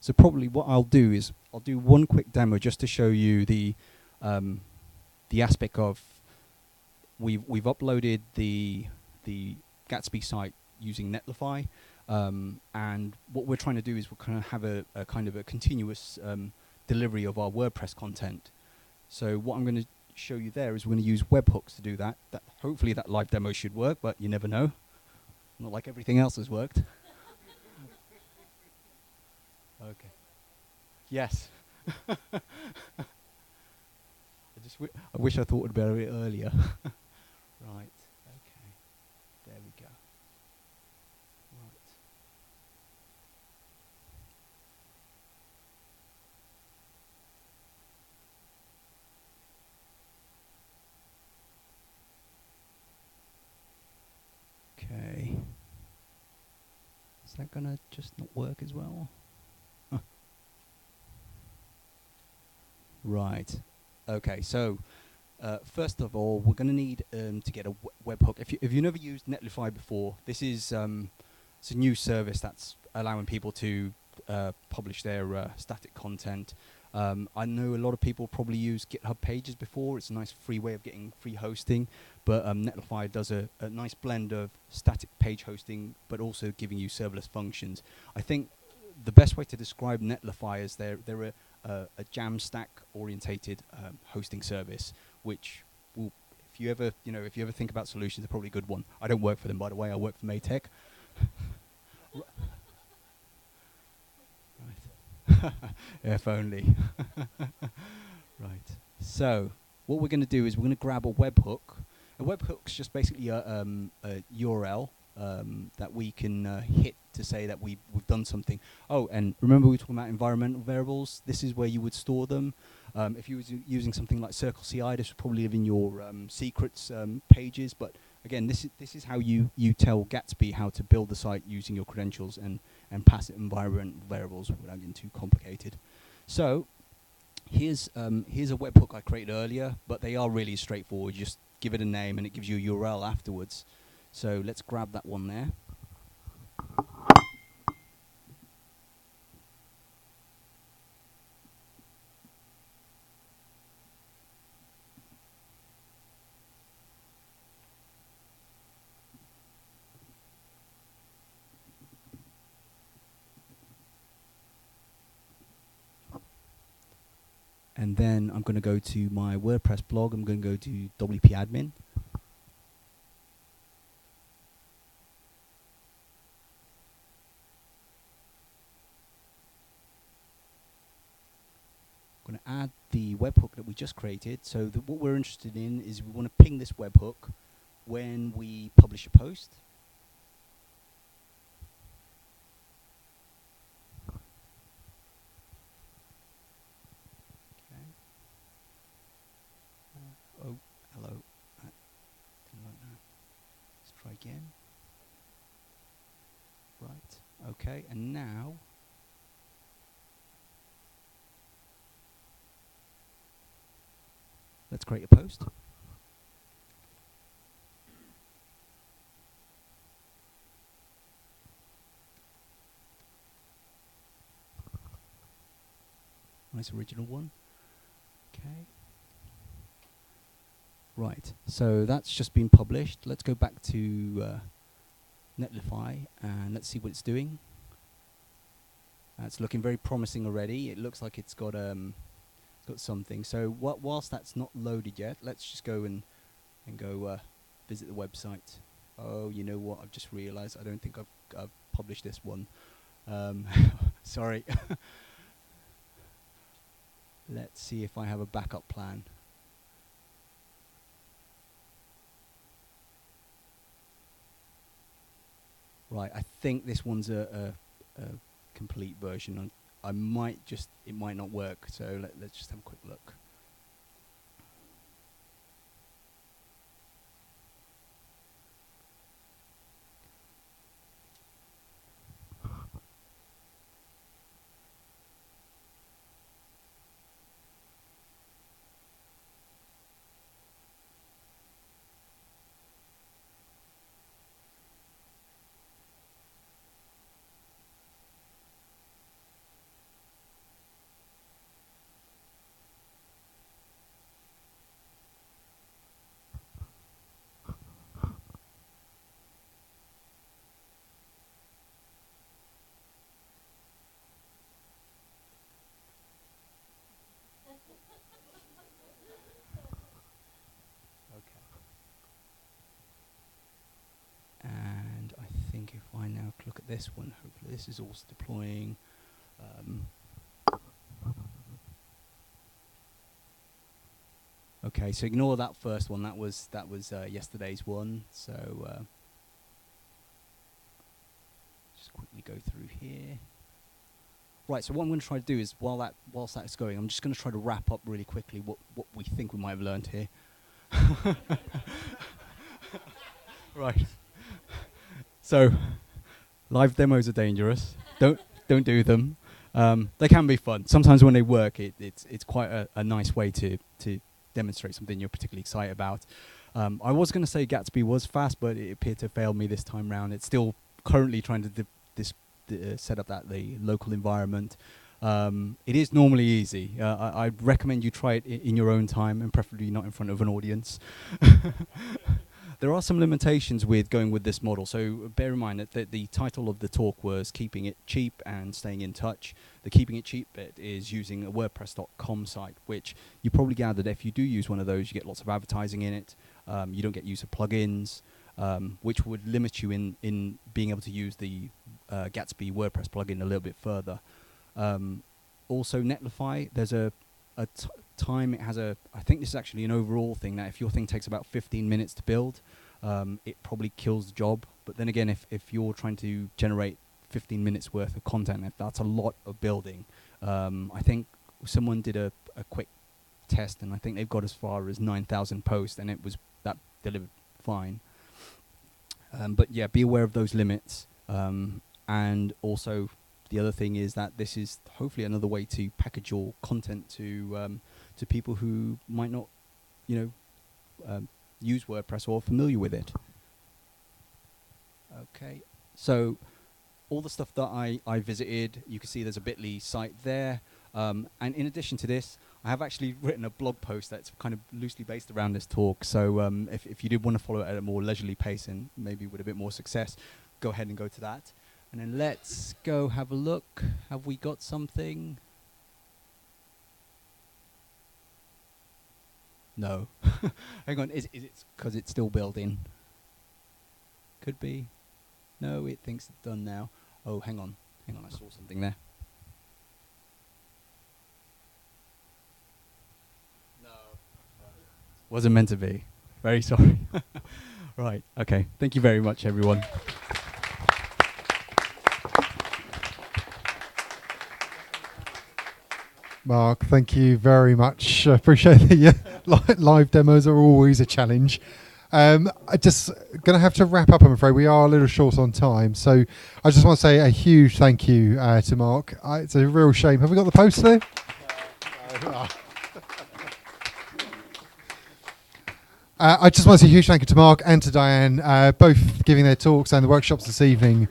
So probably what I'll do is I'll do one quick demo just to show you the aspect of we've uploaded the Gatsby site using Netlify, and what we're trying to do is we're going to have a kind of a continuous delivery of our WordPress content. So what I'm going to show you there is we're going to use webhooks to do that. Hopefully that live demo should work, but you never know. Not like everything else has worked. Okay. Yes. I wish I thought about it earlier. Right. Okay. There we go. Right. Okay. Is that gonna just not work as well? Huh. Right. Okay. So. First of all, we're going to need to get a webhook. If you've never used Netlify before, this is it's a new service that's allowing people to publish their static content. I know a lot of people probably use GitHub Pages before. It's a nice free way of getting free hosting, but Netlify does a nice blend of static page hosting, but also giving you serverless functions. I think the best way to describe Netlify is they're a Jamstack orientated hosting service, which will, if you ever think about solutions, they're probably a good one. I don't work for them, by the way. I work for Maytech. Right. If only. Right. So what we're going to do is we're going to grab a webhook. A webhook's just basically a URL that we can hit to say that we've done something. Oh, and remember we were talking about environmental variables? This is where you would store them. If you were using something like Circle CI, this would probably live in your secrets pages. But again, this is how you tell Gatsby how to build the site using your credentials and pass it environmental variables without getting too complicated. So here's a webhook I created earlier, but they are really straightforward. You just give it a name and it gives you a URL afterwards. So let's grab that one there. And then I'm going to go to my WordPress blog. I'm going to go to WP admin. I'm going to add the webhook that we just created. So what we're interested in is we want to ping this webhook when we publish a post. Okay. Oh, hello. Didn't like that. Let's try again. Right. Okay. And now. Let's create a post. Nice original one. Okay. Right. So that's just been published. Let's go back to Netlify and let's see what it's doing. It's looking very promising already. It looks like it's got something. So whilst that's not loaded yet, let's just go and go visit the website. Oh, you know what? I've just realised I don't think I've published this one. Sorry. Let's see if I have a backup plan. Right, I think this one's a complete version. I might just, it might not work, so let's just have a quick look. And I think if I now look at this one, hopefully this is also deploying. Okay, so ignore that first one. That was yesterday's one. So just quickly go through here. Right. So what I'm going to try to do is whilst that's going, I'm just going to try to wrap up really quickly what we think we might have learned here. Right. So, live demos are dangerous. Don't do them. They can be fun. Sometimes when they work, it's quite a nice way to demonstrate something you're particularly excited about. I was going to say Gatsby was fast, but it appeared to fail me this time round. It's still currently trying to set up the local environment. It is normally easy. I'd recommend you try it in your own time and preferably not in front of an audience. There are some limitations with going with this model, so bear in mind that the title of the talk was keeping it cheap and staying in touch. The keeping it cheap bit is using a WordPress.com site, which you probably gathered if you do use one of those, you get lots of advertising in it. You don't get use of plugins, which would limit you in being able to use the Gatsby WordPress plugin a little bit further. Also, Netlify, there's a time it has I think this is actually an overall thing, that if your thing takes about 15 minutes to build, it probably kills the job. But then again, if you're trying to generate 15 minutes worth of content, that's a lot of building. I think someone did a quick test, and I think they've got as far as 9,000 posts, and that delivered fine. But yeah, be aware of those limits. And also, the other thing is that this is hopefully another way to package your content to people who might not, use WordPress or are familiar with it. Okay, so all the stuff that I visited, you can see there's a Bitly site there. And in addition to this, I have actually written a blog post that's kind of loosely based around this talk. So if you did want to follow it at a more leisurely pace and maybe with a bit more success, go ahead and go to that. And then let's go have a look. Have we got something? No. Hang on, is it because it's still building? Could be. No, it thinks it's done now. Oh, hang on, I saw something there. No. Wasn't meant to be. Very sorry. Right. Okay. Thank you very much, everyone. Mark, thank you very much. I appreciate the live demos are always a challenge. I just going to have to wrap up, I'm afraid. We are a little short on time. So I just want to say a huge thank you to Mark. It's a real shame. Have we got the poster there? I just want to say a huge thank you to Mark and to Diane, both giving their talks and the workshops this evening.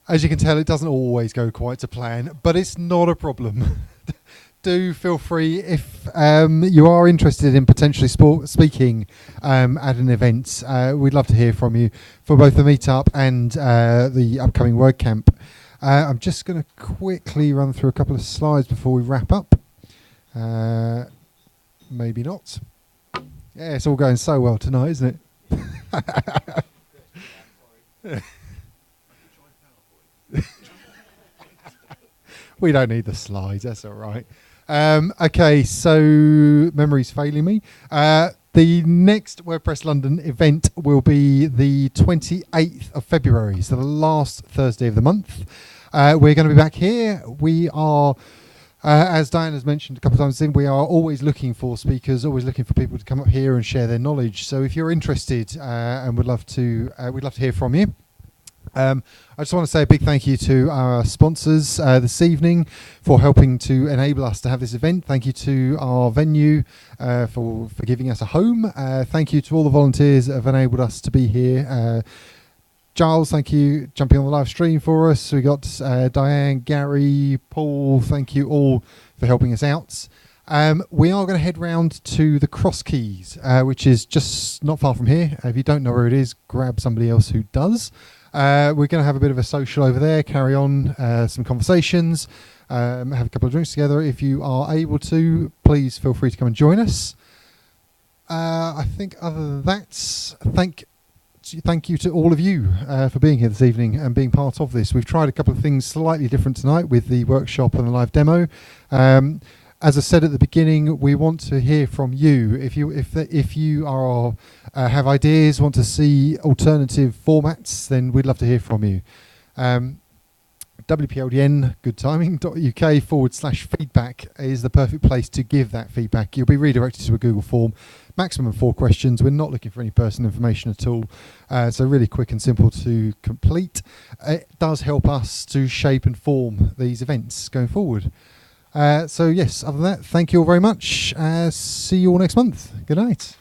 As you can tell, it doesn't always go quite to plan, but it's not a problem. Do feel free, if you are interested in potentially speaking at an event, we'd love to hear from you for both the meetup and the upcoming WordCamp. I'm just going to quickly run through a couple of slides before we wrap up. Maybe not. Yeah, it's all going so well tonight, isn't it? We don't need the slides, that's all right. Okay, so memory's failing me. The next WordPress London event will be the 28th of February, so the last Thursday of the month. We're going to be back here. We are, as Diane has mentioned a couple of times, we are always looking for speakers, always looking for people to come up here and share their knowledge. So if you're interested and we'd love to hear from you. I just want to say a big thank you to our sponsors this evening for helping to enable us to have this event. Thank you to our venue for giving us a home. Thank you to all the volunteers that have enabled us to be here. Giles, thank you, jumping on the live stream for us. We got Diane, Gary, Paul, thank you all for helping us out. We are going to head round to the Cross Keys, which is just not far from here. If you don't know where it is, grab somebody else who does. We're going to have a bit of a social over there, carry on some conversations, have a couple of drinks together. If you are able to, please feel free to come and join us. I think other than that, thank you to all of you for being here this evening and being part of this. We've tried a couple of things slightly different tonight with the workshop and the live demo. As I said at the beginning, we want to hear from you. If you are have ideas, want to see alternative formats, then we'd love to hear from you. WPLDN goodtiming.uk/feedback is the perfect place to give that feedback. You'll be redirected to a Google form, maximum 4 questions. We're not looking for any personal information at all, so really quick and simple to complete. It does help us to shape and form these events going forward. So yes, other than that, thank you all very much. See you all next month. Good night.